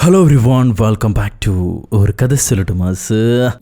Hello everyone, welcome back to ഒരു കഥ സൊല്ലുമാസ്.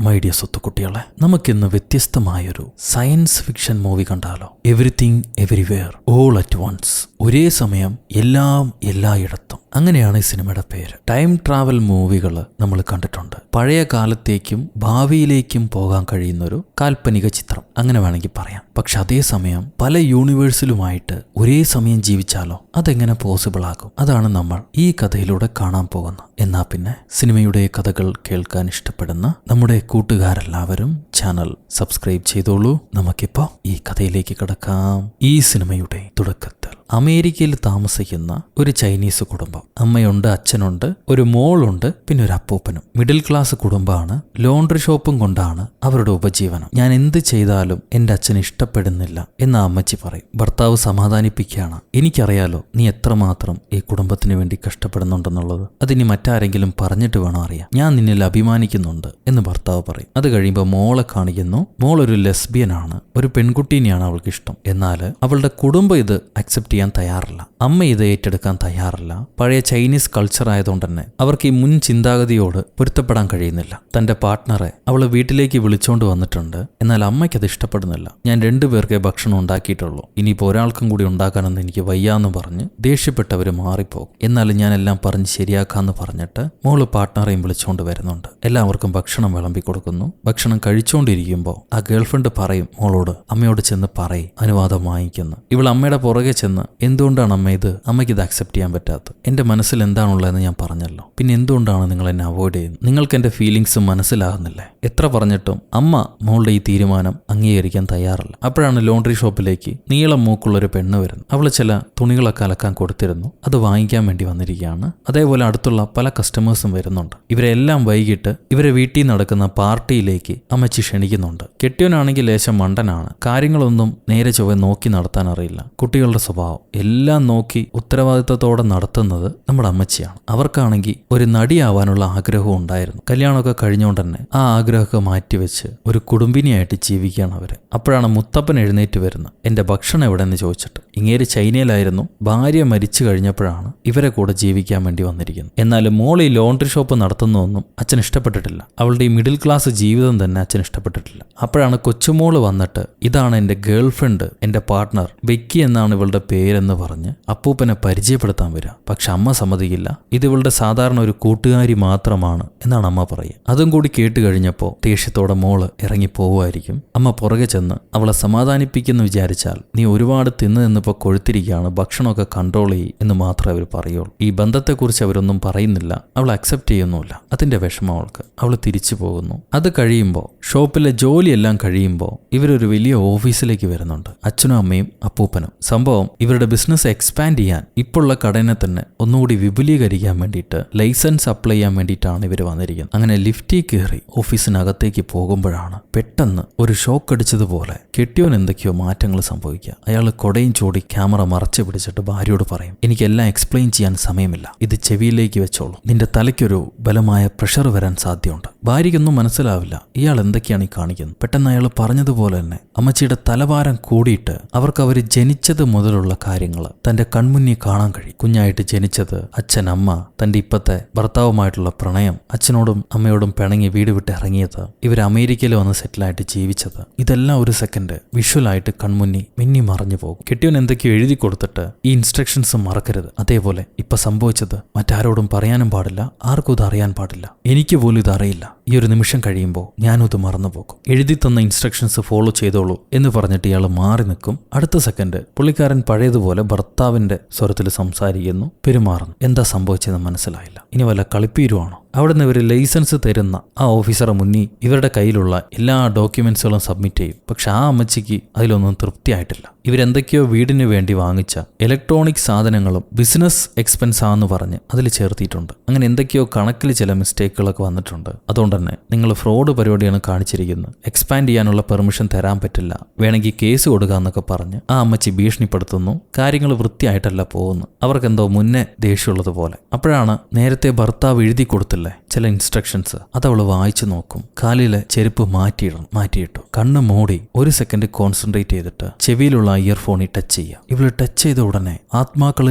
മൈ ഡിയർ സ്വത്തുക്കുട്ടികളെ, നമുക്കിന്ന് വ്യത്യസ്തമായൊരു സയൻസ് ഫിക്ഷൻ മൂവി കണ്ടാലോ? Everything everywhere all at once. ഒരേ സമയം എല്ലാം എല്ലായിടത്തും. അങ്ങനെയാണ് ഈ സിനിമയുടെ പേര്. ടൈം ട്രാവൽ മൂവികൾ നമ്മൾ കണ്ടിട്ടുണ്ട്. പഴയ കാലത്തേക്കും ഭാവിയിലേക്കും പോകാൻ കഴിയുന്നൊരു കാൽപ്പനിക ചിത്രം, അങ്ങനെ വേണമെങ്കിൽ പറയാം. പക്ഷെ അതേസമയം പല യൂണിവേഴ്സിലുമായിട്ട് ഒരേ സമയം ജീവിച്ചാലോ? അതെങ്ങനെ പോസിബിൾ ആകും? അതാണ് നമ്മൾ ഈ കഥയിലൂടെ കാണാൻ പോകുന്നത്. എന്നാ പിന്നെ സിനിമയുടെ കഥകൾ കേൾക്കാൻ ഇഷ്ടപ്പെടുന്ന നമ്മുടെ കൂട്ടുകാരെല്ലാവരും ചാനൽ സബ്സ്ക്രൈബ് ചെയ്തോളൂ. നമുക്കിപ്പോ ഈ കഥയിലേക്ക് കിടക്കാം. ഈ സിനിമയുടെ തുടക്കത്തിൽ അമേരിക്കയിൽ താമസിക്കുന്ന ഒരു ചൈനീസ് കുടുംബം. അമ്മയുണ്ട്, അച്ഛനുണ്ട്, ഒരു മോളുണ്ട്, പിന്നെ ഒരു അപ്പൂപ്പനും. മിഡിൽ ക്ലാസ് കുടുംബമാണ്. ലോണ്ടറി ഷോപ്പും കൊണ്ടാണ് അവരുടെ ഉപജീവനം. ഞാൻ എന്ത് ചെയ്താലും എന്റെ അച്ഛന് ഇഷ്ടപ്പെടുന്നില്ല എന്ന് അമ്മച്ചി പറയും. ഭർത്താവ് സമാധാനിപ്പിക്കുകയാണ്. എനിക്കറിയാലോ നീ എത്രമാത്രം ഈ കുടുംബത്തിന് വേണ്ടി കഷ്ടപ്പെടുന്നുണ്ടെന്നുള്ളത്. അതിനി മറ്റാരെങ്കിലും പറഞ്ഞിട്ട് വേണം അറിയാം. ഞാൻ നിന്നിൽ അഭിമാനിക്കുന്നുണ്ട് എന്ന് ഭർത്താവ് പറയും. അത് കഴിയുമ്പോൾ മോളെ കാണിക്കുന്നു. മോൾ ഒരു ലെസ്ബിയനാണ്. ഒരു പെൺകുട്ടീനെയാണ് അവൾക്ക് ഇഷ്ടം. എന്നാൽ അവളുടെ കുടുംബം ഇത് അക്സെപ്റ്റ് ചെയ്യാൻ തയ്യാറില്ല. അമ്മ ഇത് ഏറ്റെടുക്കാൻ തയ്യാറില്ല. പഴയ ചൈനീസ് കൾച്ചർ ആയതുകൊണ്ട് തന്നെ അവർക്ക് ഈ മുൻ ചിന്താഗതിയോട് പൊരുത്തപ്പെടാൻ കഴിയുന്നില്ല. തന്റെ പാർട്ട്ണറെ അവള് വീട്ടിലേക്ക് വിളിച്ചോണ്ട് വന്നിട്ടുണ്ട്. എന്നാൽ അമ്മയ്ക്കത് ഇഷ്ടപ്പെടുന്നില്ല. ഞാൻ രണ്ടുപേർക്കേ ഭക്ഷണം ഉണ്ടാക്കിയിട്ടുള്ളൂ, ഇനിയിപ്പോൾ ഒരാൾക്കും കൂടി ഉണ്ടാക്കാനൊന്നും എനിക്ക് വയ്യാന്ന് പറഞ്ഞ് ദേഷ്യപ്പെട്ടവര് മാറിപ്പോകും. എന്നാലും ഞാൻ എല്ലാം പറഞ്ഞ് ശരിയാക്കാന്ന് പറഞ്ഞിട്ട് മോള് പാർട്ട്ണറെയും വിളിച്ചോണ്ട് വരുന്നുണ്ട്. എല്ലാവർക്കും ഭക്ഷണം വിളമ്പി കൊടുക്കുന്നു. ഭക്ഷണം കഴിച്ചുകൊണ്ടിരിക്കുമ്പോൾ ആ ഗേൾഫ്രണ്ട് പറയും മോളോട്, അമ്മയോട് ചെന്ന് പറയും അനുവാദം വാങ്ങിക്കുന്നു. ഇവൾ അമ്മയുടെ പുറകെ ചെന്ന്, എന്തുകൊണ്ടാണ് അമ്മ ഇത്, അമ്മയ്ക്ക് ഇത് അക്സെപ്റ്റ് ചെയ്യാൻ പറ്റാത്തത്? എന്റെ മനസ്സിൽ എന്താണുള്ളതെന്ന് ഞാൻ പറഞ്ഞല്ലോ, പിന്നെ എന്തുകൊണ്ടാണ് നിങ്ങൾ എന്നെ അവോയ്ഡ് ചെയ്യുന്നത്? നിങ്ങൾക്ക് എന്റെ ഫീലിങ്സ് മനസ്സിലാകുന്നില്ലേ? എത്ര പറഞ്ഞിട്ടും അമ്മ മോളുടെ ഈ തീരുമാനം അംഗീകരിക്കാൻ തയ്യാറല്ല. അപ്പോഴാണ് ലോണ്ടറി ഷോപ്പിലേക്ക് നീളം മൂക്കുള്ളൊരു പെണ്ണ് വരുന്നത്. അവള് ചില തുണികളൊക്കെ അലക്കാൻ കൊടുത്തിരുന്നു. അത് വാങ്ങിക്കാൻ വേണ്ടി വന്നിരിക്കുകയാണ്. അതേപോലെ അടുത്തുള്ള പല കസ്റ്റമേഴ്സും വരുന്നുണ്ട്. ഇവരെല്ലാം വൈകിട്ട് ഇവരെ വീട്ടിൽ നടക്കുന്ന പാർട്ടിയിലേക്ക് അമ്മച്ചി ക്ഷണിക്കുന്നുണ്ട്. കെട്ടിയവനാണെങ്കിൽ ലേശം മണ്ടനാണ്. കാര്യങ്ങളൊന്നും നേരെ ചൊവ്വെ നോക്കി നടത്താൻ അറിയില്ല. കുട്ടികളുടെ സ്വഭാവം എല്ലാം നോക്കി ഉത്തരവാദിത്തത്തോടെ നടത്തുന്നത് നമ്മുടെ അമ്മച്ചിയാണ്. അവർക്കാണെങ്കിൽ ഒരു നടിയാവാനുള്ള ആഗ്രഹവും ഉണ്ടായിരുന്നു. കല്യാണമൊക്കെ കഴിഞ്ഞുകൊണ്ട് തന്നെ ആ ആഗ്രഹമൊക്കെ മാറ്റിവെച്ച് ഒരു കുടുംബിനിയായിട്ട് ജീവിക്കുകയാണ് അവര്. അപ്പോഴാണ് മുത്തപ്പൻ എഴുന്നേറ്റ് വരുന്നത്. എന്റെ ഭക്ഷണം എവിടെയെന്ന് ചോദിച്ചിട്ട്. ഇങ്ങേര് ചൈനയിലായിരുന്നു. ഭാര്യ മരിച്ചു കഴിഞ്ഞപ്പോഴാണ് ഇവരെ കൂടെ ജീവിക്കാൻ വേണ്ടി വന്നിരിക്കുന്നത്. എന്നാൽ മോൾ ഈ ലോണ്ടറി ഷോപ്പ് നടത്തുന്നതൊന്നും അച്ഛൻ ഇഷ്ടപ്പെട്ടിട്ടില്ല. അവളുടെ ഈ മിഡിൽ ക്ലാസ് ജീവിതം തന്നെ അച്ഛൻ ഇഷ്ടപ്പെട്ടിട്ടില്ല. അപ്പോഴാണ് കൊച്ചുമോള് വന്നിട്ട്, ഇതാണ് എന്റെ ഗേൾ ഫ്രണ്ട്, എന്റെ പാർട്ട്ണർ ബെക്കി എന്നാണ് ഇവളുടെ പേരെന്ന് പറഞ്ഞ് അപ്പൂപ്പനെ പരിചയപ്പെടുത്താൻ വരിക. പക്ഷെ അമ്മ സമ്മതിക്കില്ല. ഇത് ഇവളുടെ സാധാരണ ഒരു കൂട്ടുകാരി മാത്രമാണ് എന്നാണ് അമ്മ പറയുക. അതും കൂടി കേട്ട് കഴിഞ്ഞപ്പോൾ ദേഷ്യത്തോടെ മോള് ഇറങ്ങി പോവുമായിരിക്കും. അമ്മ പുറകെ ചെന്ന് അവളെ സമാധാനിപ്പിക്കുന്നു വിചാരിച്ചാൽ, നീ ഒരുപാട് തിന്നു നിന്നിപ്പോൾ കൊഴുത്തിരിക്കുകയാണ്, ഭക്ഷണമൊക്കെ കൺട്രോൾ ചെയ്യ് എന്ന് മാത്രമേ അവർ പറയുള്ളൂ. ഈ ബന്ധത്തെക്കുറിച്ച് അവരൊന്നും പറയുന്നില്ല. അവൾ അക്സെപ്റ്റ് ചെയ്യുന്നുമില്ല. അതിന്റെ വിഷമം അവൾക്ക്. അവൾ തിരിച്ചു പോകുന്നു. അത് കഴിയുമ്പോൾ, ഷോപ്പിലെ ജോലിയെല്ലാം കഴിയുമ്പോൾ ഇവരൊരു വലിയ ഓഫീസിലേക്ക് വരുന്നുണ്ട്. അച്ഛനും അമ്മയും അപ്പൂപ്പനും. സംഭവം ഇവരുടെ ബിസിനസ് എക്സ്പാൻഡ് ചെയ്യാൻ, ഇപ്പോഴുള്ള കടനെ തന്നെ ഒന്നുകൂടി വിപുലീകരിക്കാൻ വേണ്ടിയിട്ട് ലൈസൻസ് അപ്ലൈ ചെയ്യാൻ വേണ്ടിയിട്ടാണ് ഇവർ വന്നിരിക്കുന്നത്. അങ്ങനെ ലിഫ്റ്റിൽ കയറി ഓഫീസിനകത്തേക്ക് പോകുമ്പോഴാണ് പെട്ടെന്ന് ഒരു ഷോക്ക് അടിച്ചതുപോലെ കെട്ടിയോൻ എന്തൊക്കെയോ മാറ്റങ്ങൾ സംഭവിക്കുക. അയാൾ കൊടയും ചൂടി ക്യാമറ മറച്ചു പിടിച്ചിട്ട് ഭാര്യയോട് പറയും, എനിക്കെല്ലാം എക്സ്പ്ലെയിൻ ചെയ്യാൻ സമയമില്ല, ഇത് ചെവിയിലേക്ക് വെച്ചോളൂ, നിന്റെ തലയ്ക്കൊരു ബലമായ പ്രഷർ വരാൻ സാധ്യതയുണ്ട്. ഭാര്യയ്ക്കൊന്നും മനസ്സിലാവില്ല ഇയാൾ എന്തൊക്കെയാണ് ഈ കാണിക്കുന്നത്. പെട്ടെന്ന് അയാൾ പറഞ്ഞതുപോലെ തന്നെ അമ്മച്ചിയുടെ തലഭാരം കൂടിയിട്ട് അവർക്ക് അവർ ജനിച്ചത് മുതലുള്ള കാര്യങ്ങൾ തന്റെ കൺമുന്നിൽ കാണാൻ കഴിയും. കുഞ്ഞായിട്ട് ജനിച്ചത്, അച്ഛൻ, അമ്മ, തന്റെ ഇപ്പത്തെ ഭർത്താവുമായിട്ടുള്ള പ്രണയം, അച്ഛനോടും അമ്മയോടും പിണങ്ങി വീട് വിട്ട് ഇറങ്ങിയത്, ഇവർ അമേരിക്കയിൽ വന്ന് സെറ്റിലായിട്ട് ജീവിച്ചത്, ഇതെല്ലാം ഒരു സെക്കൻഡ് വിഷ്വലായിട്ട് കൺമുന്നി മിന്നി മറഞ്ഞു പോകും. കെട്ടിയവൻ എന്തൊക്കെയോ എഴുതി കൊടുത്തിട്ട് ഈ ഇൻസ്ട്രക്ഷൻസ് മറക്കരുത്, അതേപോലെ ഇപ്പൊ സംഭവിച്ചത് മറ്റാരോടും പറയാനും പാടില്ല, ആർക്കും ഇത് അറിയാൻ പാടില്ല, എനിക്ക് പോലും ഇത് അറിയില്ല, ഈ ഒരു നിമിഷം കഴിയുമ്പോൾ ഞാനും ഇത് മറന്നു പോകും, എഴുതി തന്ന ഇൻസ്ട്രക്ഷൻസ് ഫോളോ ചെയ്തോളൂ എന്ന് പറഞ്ഞിട്ട് ഇയാൾ മാറി നിൽക്കും. അടുത്ത സെക്കൻഡ് പുള്ളിക്കാരൻ പഴയതുപോലെ ഭർത്താവിന്റെ സ്വരത്തിൽ സംസാരിക്കുന്നു, പെരുമാറുന്നു. എന്താ സംഭവിച്ചതെന്ന് മനസ്സിലായില്ല. ഇനി വല്ല കളിപ്പീരുവാണോ? അവിടുന്ന് ഇവർ ലൈസൻസ് തരുന്ന ആ ഓഫീസറെ മുന്നിൽ ഇവരുടെ കയ്യിലുള്ള എല്ലാ ഡോക്യുമെന്റ്സുകളും സബ്മിറ്റ് ചെയ്യും. പക്ഷെ ആ അമ്മച്ചിക്ക് അതിലൊന്നും തൃപ്തിയായിട്ടില്ല. ഇവരെന്തൊക്കെയോ വീടിന് വേണ്ടി വാങ്ങിച്ച ഇലക്ട്രോണിക് സാധനങ്ങളും ബിസിനസ് എക്സ്പെൻസ് ആണെന്ന് പറഞ്ഞ് അതിൽ ചേർത്തിയിട്ടുണ്ട്. അങ്ങനെ എന്തൊക്കെയോ കണക്കിൽ ചില മിസ്റ്റേക്കുകളൊക്കെ വന്നിട്ടുണ്ട്. അതുകൊണ്ട് തന്നെ നിങ്ങൾ ഫ്രോഡ് പരിപാടിയാണ് കാണിച്ചിരിക്കുന്നത്, എക്സ്പാൻഡ് ചെയ്യാനുള്ള പെർമിഷൻ തരാൻ പറ്റില്ല, വേണമെങ്കിൽ കേസ് കൊടുക്കുക എന്നൊക്കെ പറഞ്ഞ് ആ അമ്മച്ചി ഭീഷണിപ്പെടുത്തുന്നു. കാര്യങ്ങൾ വൃത്തിയായിട്ടല്ല പോകുന്നു. അവർക്കെന്തോ മുന്നേ ദേഷ്യമുള്ളതുപോലെ. അപ്പോഴാണ് നേരത്തെ ഭർത്താവ് എഴുതി കൊടുത്തില്ല ചില ഇൻസ്ട്രക്ഷൻസ്, അതവള് വായിച്ചു നോക്കും. കാലിലെ ചെരുപ്പ് മാറ്റിയിട്ടു. കണ്ണ് മൂടി ഒരു സെക്കൻഡ് കോൺസെൻട്രേറ്റ് ചെയ്തിട്ട് ചെവിയിലുള്ള ഇയർഫോണിൽ ടച്ച് ചെയ്യുക. ഇവള് ടച്ച് ചെയ്ത ഉടനെ ആത്മാക്കൾ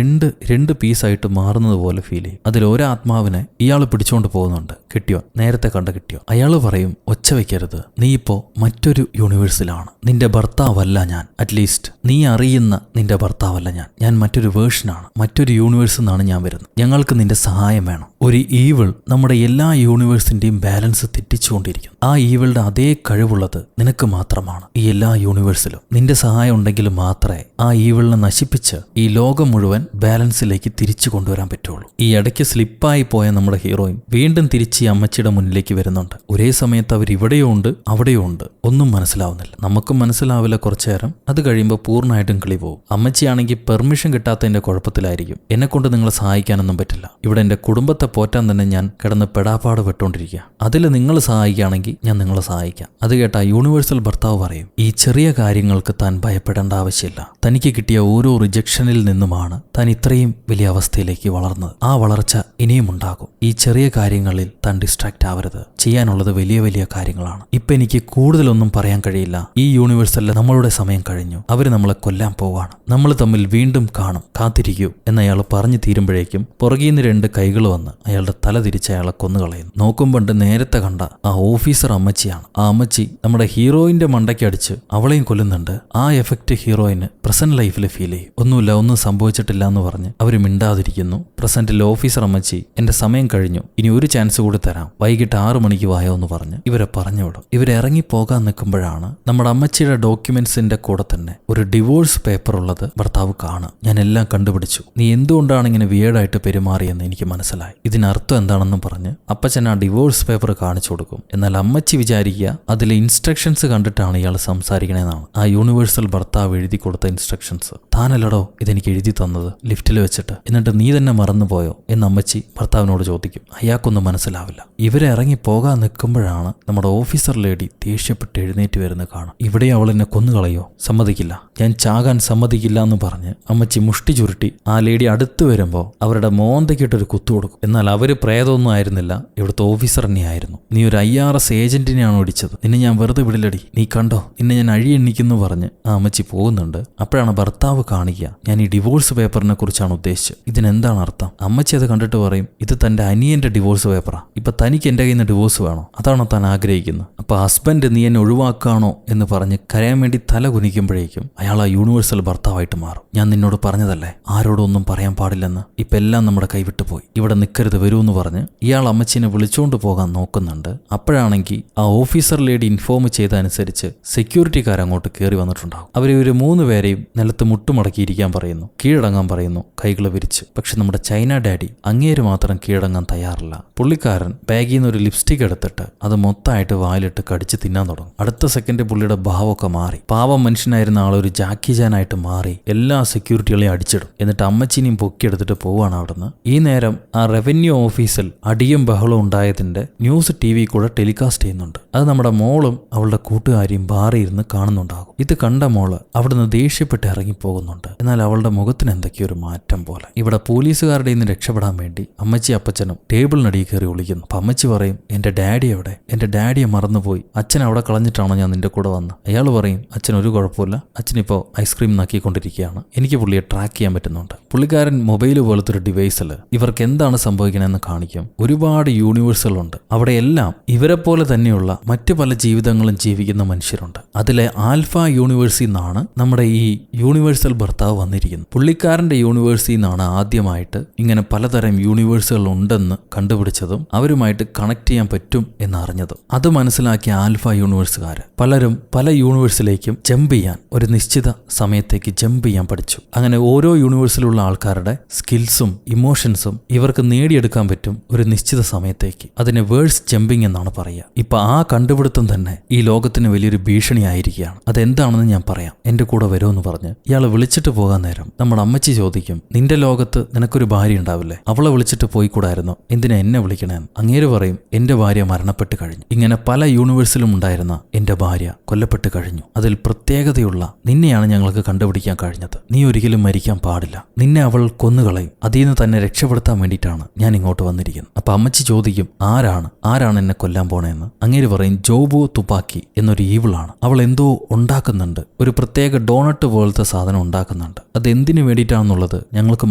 രണ്ട് പീസായിട്ട് മാറുന്നത് പോലെ ഫീൽ ചെയ്യും. അതിൽ ഒരാത്മാവിനെ ഇയാൾ പിടിച്ചുകൊണ്ട് പോകുന്നുണ്ട്. കിട്ടിയോ? നേരത്തെ കണ്ട കിട്ടിയോ? അയാൾ പറയും, ഒച്ച വയ്ക്കരുത്, നീ ഇപ്പോ മറ്റൊരു യൂണിവേഴ്സിലാണ്. നിന്റെ ഭർത്താവല്ല ഞാൻ. അറ്റ്ലീസ്റ്റ് നീ അറിയുന്ന നിന്റെ ഭർത്താവല്ല ഞാൻ മറ്റൊരു വേർഷനാണ്. മറ്റൊരു യൂണിവേഴ്സിൽ നിന്നാണ് ഞാൻ വരുന്നത്. ഞങ്ങൾക്ക് നിന്റെ സഹായം വേണം. ഒരു ഈവിൾ നമ്മുടെ എല്ലാ യൂണിവേഴ്സിന്റെയും ബാലൻസ് തെറ്റിച്ചുകൊണ്ടിരിക്കുന്നു. ആ ഈവിളുടെ അതേ കഴിവുള്ളത് നിനക്ക് മാത്രമാണ് ഈ എല്ലാ യൂണിവേഴ്സിലും. നിന്റെ സഹായം ഉണ്ടെങ്കിൽ മാത്രമേ ആ ഈവിളിനെ നശിപ്പിച്ച് ഈ ലോകം മുഴുവൻ ബാലൻസിലേക്ക് തിരിച്ചു കൊണ്ടുവരാൻ പറ്റുള്ളൂ. ഈ ഇടയ്ക്ക് സ്ലിപ്പായി പോയ നമ്മുടെ ഹീറോയിൻ വീണ്ടും തിരിച്ച് ഈ അമ്മച്ചിയുടെ മുന്നിലേക്ക് വരുന്നുണ്ട്. ഒരേ സമയത്ത് അവർ ഇവിടെയോ ഉണ്ട് അവിടെയോ ഉണ്ട്. ഒന്നും മനസ്സിലാവുന്നില്ല. നമുക്കും മനസ്സിലാവില്ല കുറച്ചു നേരം. അത് കഴിയുമ്പോൾ പൂർണ്ണമായിട്ടും കിളി പോകും. അമ്മച്ചിയാണെങ്കിൽ പെർമിഷൻ കിട്ടാത്തതിന്റെ കുഴപ്പത്തിലായിരിക്കും. എന്നെ കൊണ്ട് നിങ്ങളെ സഹായിക്കാനൊന്നും പറ്റില്ല. ഇവിടെ എന്റെ കുടുംബത്തെ പോറ്റാൻ തന്നെ ഞാൻ കിടന്ന് പെടാപ്പാട് പെട്ടോണ്ടിരിക്കുക. അതിൽ നിങ്ങൾ സഹായിക്കുകയാണെങ്കിൽ ഞാൻ നിങ്ങളെ സഹായിക്കാം. അത് കേട്ട യൂണിവേഴ്സൽ ഭർത്താവ് പറയും, ഈ ചെറിയ കാര്യങ്ങൾക്ക് താൻ ഭയപ്പെടേണ്ട ആവശ്യമില്ല. തനിക്ക് കിട്ടിയ ഓരോ റിജക്ഷനിൽ നിന്നുമാണ് താൻ ഇത്രയും വലിയ അവസ്ഥയിലേക്ക് വളർന്നത്. ആ വളർച്ച ഇനിയും ഉണ്ടാകും. ഈ ചെറിയ കാര്യങ്ങളിൽ താൻ ഡിസ്ട്രാക്ട് ആവരുത്. ചെയ്യാനുള്ളത് വലിയ വലിയ കാര്യങ്ങളാണ്. ഇപ്പൊ എനിക്ക് കൂടുതലൊന്നും പറയാൻ കഴിയില്ല. ഈ യൂണിവേഴ്സലിൽ നമ്മളുടെ സമയം കഴിഞ്ഞു. അവര് നമ്മളെ കൊല്ലാൻ പോവാണ്. നമ്മൾ തമ്മിൽ വീണ്ടും കാണും, കാത്തിരിക്കൂ എന്നയാൾ പറഞ്ഞു തീരുമ്പോഴേക്കും പുറകിൽ നിന്ന് 2 കൈകൾ വന്ന് അയാളുടെ തല തിരിച്ച് അയാളെ കൊന്നുകളയുന്നു. നോക്കുമ്പോണ്ട് നേരത്തെ കണ്ട ആ ഓഫീസർ അമ്മച്ചിയാണ്. ആ അമ്മച്ചി നമ്മുടെ ഹീറോയിന്റെ മണ്ടയ്ക്കടിച്ച് അവളെയും കൊല്ലുന്നുണ്ട്. ആ എഫക്റ്റ് ഹീറോയിന് പ്രസന്റ് ലൈഫിൽ ഫീൽ ചെയ്യും. ഒന്നുമില്ല, ഒന്നും സംഭവിച്ചിട്ടില്ല എന്ന് പറഞ്ഞ് അവര് മിണ്ടാതിരിക്കുന്നു. പ്രസന്റിൽ ഓഫീസർ അമ്മച്ചി, എന്റെ സമയം കഴിഞ്ഞു, ഇനി ഒരു ചാൻസ് കൂടി തരാം, വൈകിട്ട് 6 മണിക്ക് വായോ എന്ന് പറഞ്ഞ് ഇവരെ പറഞ്ഞു വിടും. ഇവരെ ഇറങ്ങി പോകാൻ നിൽക്കുമ്പോഴാണ് നമ്മുടെ അമ്മച്ചിയുടെ ഡോക്യുമെന്റ്സിന്റെ കൂടെ തന്നെ ഒരു ഡിവോഴ്സ് പേപ്പർ ഉള്ളത് ഭർത്താവ് കാണും. ഞാൻ എല്ലാം കണ്ടുപിടിച്ചു, നീ എന്തുകൊണ്ടാണ് ഇങ്ങനെ വിയേർഡായിട്ട് പെരുമാറിയെന്ന് എനിക്ക് മനസ്സിലായി. ഇതിനർത്ഥം എന്താണെന്നും പറഞ്ഞ് അപ്പച്ചൻ ആ ഡിവോഴ്സ് പേപ്പർ കാണിച്ചു കൊടുക്കും. എന്നാൽ അമ്മച്ചി വിചാരിക്കുക അതിലെ ഇൻസ്ട്രക്ഷൻസ് കണ്ടിട്ടാണ് ഇയാൾ സംസാരിക്കണേന്നാണ്. ആ യൂണിവേഴ്സൽ ഭർത്താവ് എഴുതി കൊടുത്ത ഇൻസ്ട്രക്ഷൻസ്. താനല്ലടോ ഇതെനിക്ക് എഴുതി തന്നത് ലിഫ്റ്റിൽ വെച്ചിട്ട്, എന്നിട്ട് നീ തന്നെ മറന്നുപോയോ എന്ന് അമ്മച്ചി ഭർത്താവിനോട് ചോദിക്കും. അയാൾക്കൊന്നും മനസ്സിലാവില്ല. ഇവരെ ഇറങ്ങി പോകാൻ നിൽക്കുമ്പോഴാണ് നമ്മുടെ ഓഫീസർ ലേഡി ദേഷ്യപ്പെട്ട് എഴുന്നേറ്റ് വരുന്നത് കാണാം. ഇവിടെ അവൾ എന്നെ കൊന്നുകളയോ? സമ്മതിക്കില്ല, ഞാൻ ചാകാൻ സമ്മതിക്കില്ല എന്ന് പറഞ്ഞ് അമ്മച്ചി മുഷ്ടി ചുരുട്ടി ആ ലേഡി അടുത്ത് വരുമ്പോൾ അവരുടെ മോന്തയ്ക്കിട്ടൊരു കുത്തു കൊടുക്കും. എന്നാൽ അവര് പ്രേതമൊന്നും ആയിരുന്നില്ല, ഇവിടുത്തെ ഓഫീസർ തന്നെയായിരുന്നു. നീ ഒരു IRS ഏജന്റിനെയാണ് ഓടിച്ചത്, നിന്നെ ഞാൻ വെറുതെ വിടില്ലടി, നീ കണ്ടോ നിന്നെ ഞാൻ അഴിയെണ്ണിക്കുന്നു പറഞ്ഞ് ആ അമ്മച്ചി പോകുന്നുണ്ട്. അപ്പോഴാണ് ഭർത്താവ് കാണിക്കുക, ഞാൻ ഈ ഡിവോഴ്സ് പേപ്പറിനെ കുറിച്ചാണ് ഉദ്ദേശിച്ചത്, ഇതിനെന്താണ് അർത്ഥം? അമ്മച്ചി അത് കണ്ടിട്ട് പറയും, ഇത് തന്റെ അനിയന്റെ ഡിവോഴ്സ് പേപ്പറാ. ഇപ്പൊ തനിക്ക് എന്റെ കയ്യിൽ നിന്ന് ഡിവോഴ്സ് വേണോ? അതാണോ താൻ ആഗ്രഹിക്കുന്നത്? അപ്പൊ ഹസ്ബൻഡ് നീ എന്നെ ഒഴിവാക്കാണോ എന്ന് പറഞ്ഞ് കരയാൻ വേണ്ടി തല കുനിക്കുമ്പോഴേക്കും അയാൾ ആ യൂണിവേഴ്സൽ ഭർത്താവായിട്ട് മാറും. ഞാൻ നിന്നോട് പറഞ്ഞതല്ലേ ആരോടൊന്നും പറയാൻ പാടില്ലെന്ന്, ഇപ്പൊ എല്ലാം നമ്മുടെ കൈവിട്ടു പോയി, ഇവിടെ നിൽക്കരുത്, വരൂന്ന് പറഞ്ഞ് ഇയാൾ അമ്മച്ചിനെ വിളിച്ചോണ്ട് പോകാൻ നോക്കുന്നുണ്ട്. അപ്പോഴാണെങ്കിൽ ആ ഓഫീസർ ലേഡി ഇൻഫോം ചെയ്തതനുസരിച്ച് സെക്യൂരിറ്റിക്കാർ അങ്ങോട്ട് കയറി വന്നിട്ടുണ്ടാകും. ഇവര് 3 പേരെയും നിലത്ത് മുട്ടുമടക്കിയിരിക്കാൻ പറയുന്നു, കീഴടങ്ങാൻ പറയുന്നു, കൈകൾ വിരിച്ച്. പക്ഷെ നമ്മുടെ ചൈന ഡാഡി അങ്ങേര് മാത്രം കീഴടങ്ങാൻ തയ്യാറില്ല. പുള്ളിക്കാരൻ ബാഗിൽ നിന്ന് ഒരു ലിപ്സ്റ്റിക് എടുത്തിട്ട് അത് മൊത്തമായിട്ട് വായിലിട്ട് കടിച്ച് തിന്നാൻ തുടങ്ങും. അടുത്ത സെക്കൻഡ് പുള്ളിയുടെ ഭാവമൊക്കെ മാറി. പാവം മനുഷ്യനായിരുന്ന ആളൊരു ജാക്കി ജാനായിട്ട് മാറി എല്ലാ സെക്യൂരിറ്റികളെയും അടിച്ചിടും. എന്നിട്ട് അമ്മച്ചിനെയും പൊക്കിയെടുത്തിട്ട് പോവാണ് അവിടുന്ന്. ഈ നേരം ആ റവന്യൂ ഓഫീസിൽ അടിയും ബഹളവും ഉണ്ടായതിന്റെ ന്യൂസ് TV കൂടെ ടെലികാസ്റ്റ് ചെയ്യുന്നുണ്ട്. അത് നമ്മുടെ മോളും അവളുടെ കൂട്ടുകാരിയും ബാറിൽ ഇരുന്ന് കാണുന്നുണ്ടാകും. ഇത് കണ്ട മോള് അവിടുന്ന് ദേഷ്യപ്പെട്ട് ഇറങ്ങിപ്പോകുന്നുണ്ട്. എന്നാൽ അവളുടെ മുഖത്തിന് എന്തൊക്കെയോ ഒരു മാറ്റം പോലെ. ഇവിടെ പോലീസുകാരുടെ നിന്ന് രക്ഷപ്പെടാൻ വേണ്ടി അമ്മച്ചി അപ്പച്ചനും ടേബിളിനടിയിൽ കയറി ഒളിക്കുന്നു. അപ്പൊ അമ്മച്ചി പറയും, എന്റെ ഡാഡി എവിടെ? എന്റെ ഡാഡിയെ മറന്നുപോയി, അച്ഛൻ അവിടെ കളഞ്ഞിട്ടാണോ ഞാൻ നിന്റെ കൂടെ വന്ന്? അയാൾ പറയും, അച്ഛൻ ഒരു കുഴപ്പമില്ല, അച്ഛനിപ്പോ ഐസ്ക്രീം നക്കിക്കൊണ്ടിരിക്കുകയാണ്, എനിക്ക് പുള്ളിയെ ട്രാക്ക് ചെയ്യാൻ പറ്റുന്നുണ്ട്. പുള്ളിക്കാരൻ മൊബൈൽ പോലത്തെ ഒരു ഡിവൈസിൽ ഇവർക്ക് എന്താണ് സംഭവിക്കണമെന്ന് കാണിക്കും. ഒരുപാട് യൂണിവേഴ്സുകളുണ്ട്. അവിടെയെല്ലാം ഇവരെ പോലെ തന്നെയുള്ള മറ്റു പല ജീവിതങ്ങളും ജീവിക്കുന്ന മനുഷ്യരുണ്ട്. അതിലെ ആൽഫ യൂണിവേഴ്സിൽ നിന്നാണ് നമ്മുടെ ഈ യൂണിവേഴ്സൽ ഭർത്താവ് വന്നിരിക്കുന്നത്. പുള്ളിക്കാരന്റെ യൂണിവേഴ്സിൽ നിന്നാണ് ആദ്യമായിട്ട് ഇങ്ങനെ പലതരം യൂണിവേഴ്സുകൾ ഉണ്ടെന്ന് കണ്ടുപിടിച്ചതും അവരുമായിട്ട് കണക്ട് ചെയ്യാൻ പറ്റും എന്നറിഞ്ഞതും. അത് മനസ്സിലാക്കിയ ആൽഫ യൂണിവേഴ്സുകാർ പലരും പല യൂണിവേഴ്സിലേക്കും ജമ്പ് ചെയ്യാൻ, ഒരു നിശ്ചിത സമയത്തേക്ക് ജമ്പ് ചെയ്യാൻ പഠിച്ചു. അങ്ങനെ ഓരോ യൂണിവേഴ്സിലുള്ള ആൾക്കാരുടെ സ്കിൽസും ഇമോഷൻസും ഇവർക്ക് നേടിയെടുക്കാൻ പറ്റും ഒരു നിശ്ചിത സമയത്തേക്ക്. അതിനെ വേഴ്സ് ജമ്പിങ് എന്നാണ് പറയുക. ഇപ്പൊ ആ കണ്ടുപിടുത്തം തന്നെ ഈ ലോകത്തിന് വലിയൊരു ഭീഷണിയായിരിക്കുകയാണ്. അതെന്താണെന്ന് ഞാൻ പറയാം, എന്റെ കൂടെ വരുമെന്ന് പറഞ്ഞ് ഇയാളെ വിളിച്ചിട്ട് പോകാൻ നേരം നമ്മുടെ അമ്മച്ചി ചോദിക്കും, നിന്റെ ലോകത്ത് നിനക്കൊരു ഭാര്യ ഉണ്ടാവില്ലേ, അവളെ വിളിച്ചിട്ട് പോയിക്കൂടായിരുന്നോ, എന്തിനാ എന്നെ വിളിക്കണേന്ന്? അങ്ങേര് പറയും എന്റെ ഭാര്യ മരണപ്പെട്ട് കഴിഞ്ഞു. ഇങ്ങനെ പല യൂണിവേഴ്സിലും ഉണ്ടായിരുന്ന എന്റെ ഭാര്യ കൊല്ലപ്പെട്ട് കഴിഞ്ഞു. അതിൽ പ്രത്യേകതയുള്ള നിന്നെയാണ് ഞങ്ങൾക്ക് കണ്ടുപിടിക്കാൻ കഴിഞ്ഞത്. നീ ഒരിക്കലും മരിക്കാൻ പാടില്ല. നിന്നെ അവൾ കൊന്നുകളയും. അതിൽ നിന്ന് തന്നെ രക്ഷപ്പെടുത്താൻ വേണ്ടിയിട്ടാണ് ഞാൻ ഇങ്ങോട്ട് വന്നിരിക്കുന്നത്. അപ്പൊ അമ്മച്ചി ചോദിക്കും ആരാണ് എന്നെ കൊല്ലാൻ പോണേന്ന്. അങ്ങേര് പറയും ജോബോ തുപ്പാക്കി എന്നൊരു ഈവിളാണ്. അവൾ എന്തോ ഉണ്ടാക്കുന്നുണ്ട്, ഒരു പ്രത്യേക ഡോണട്ട് പോലത്തെ സാധനം ഉണ്ടാക്കുന്നുണ്ട്. അത് എന്തിനു വേണ്ടിയിട്ടാണെന്നുള്ളത് ഞങ്ങൾക്ക്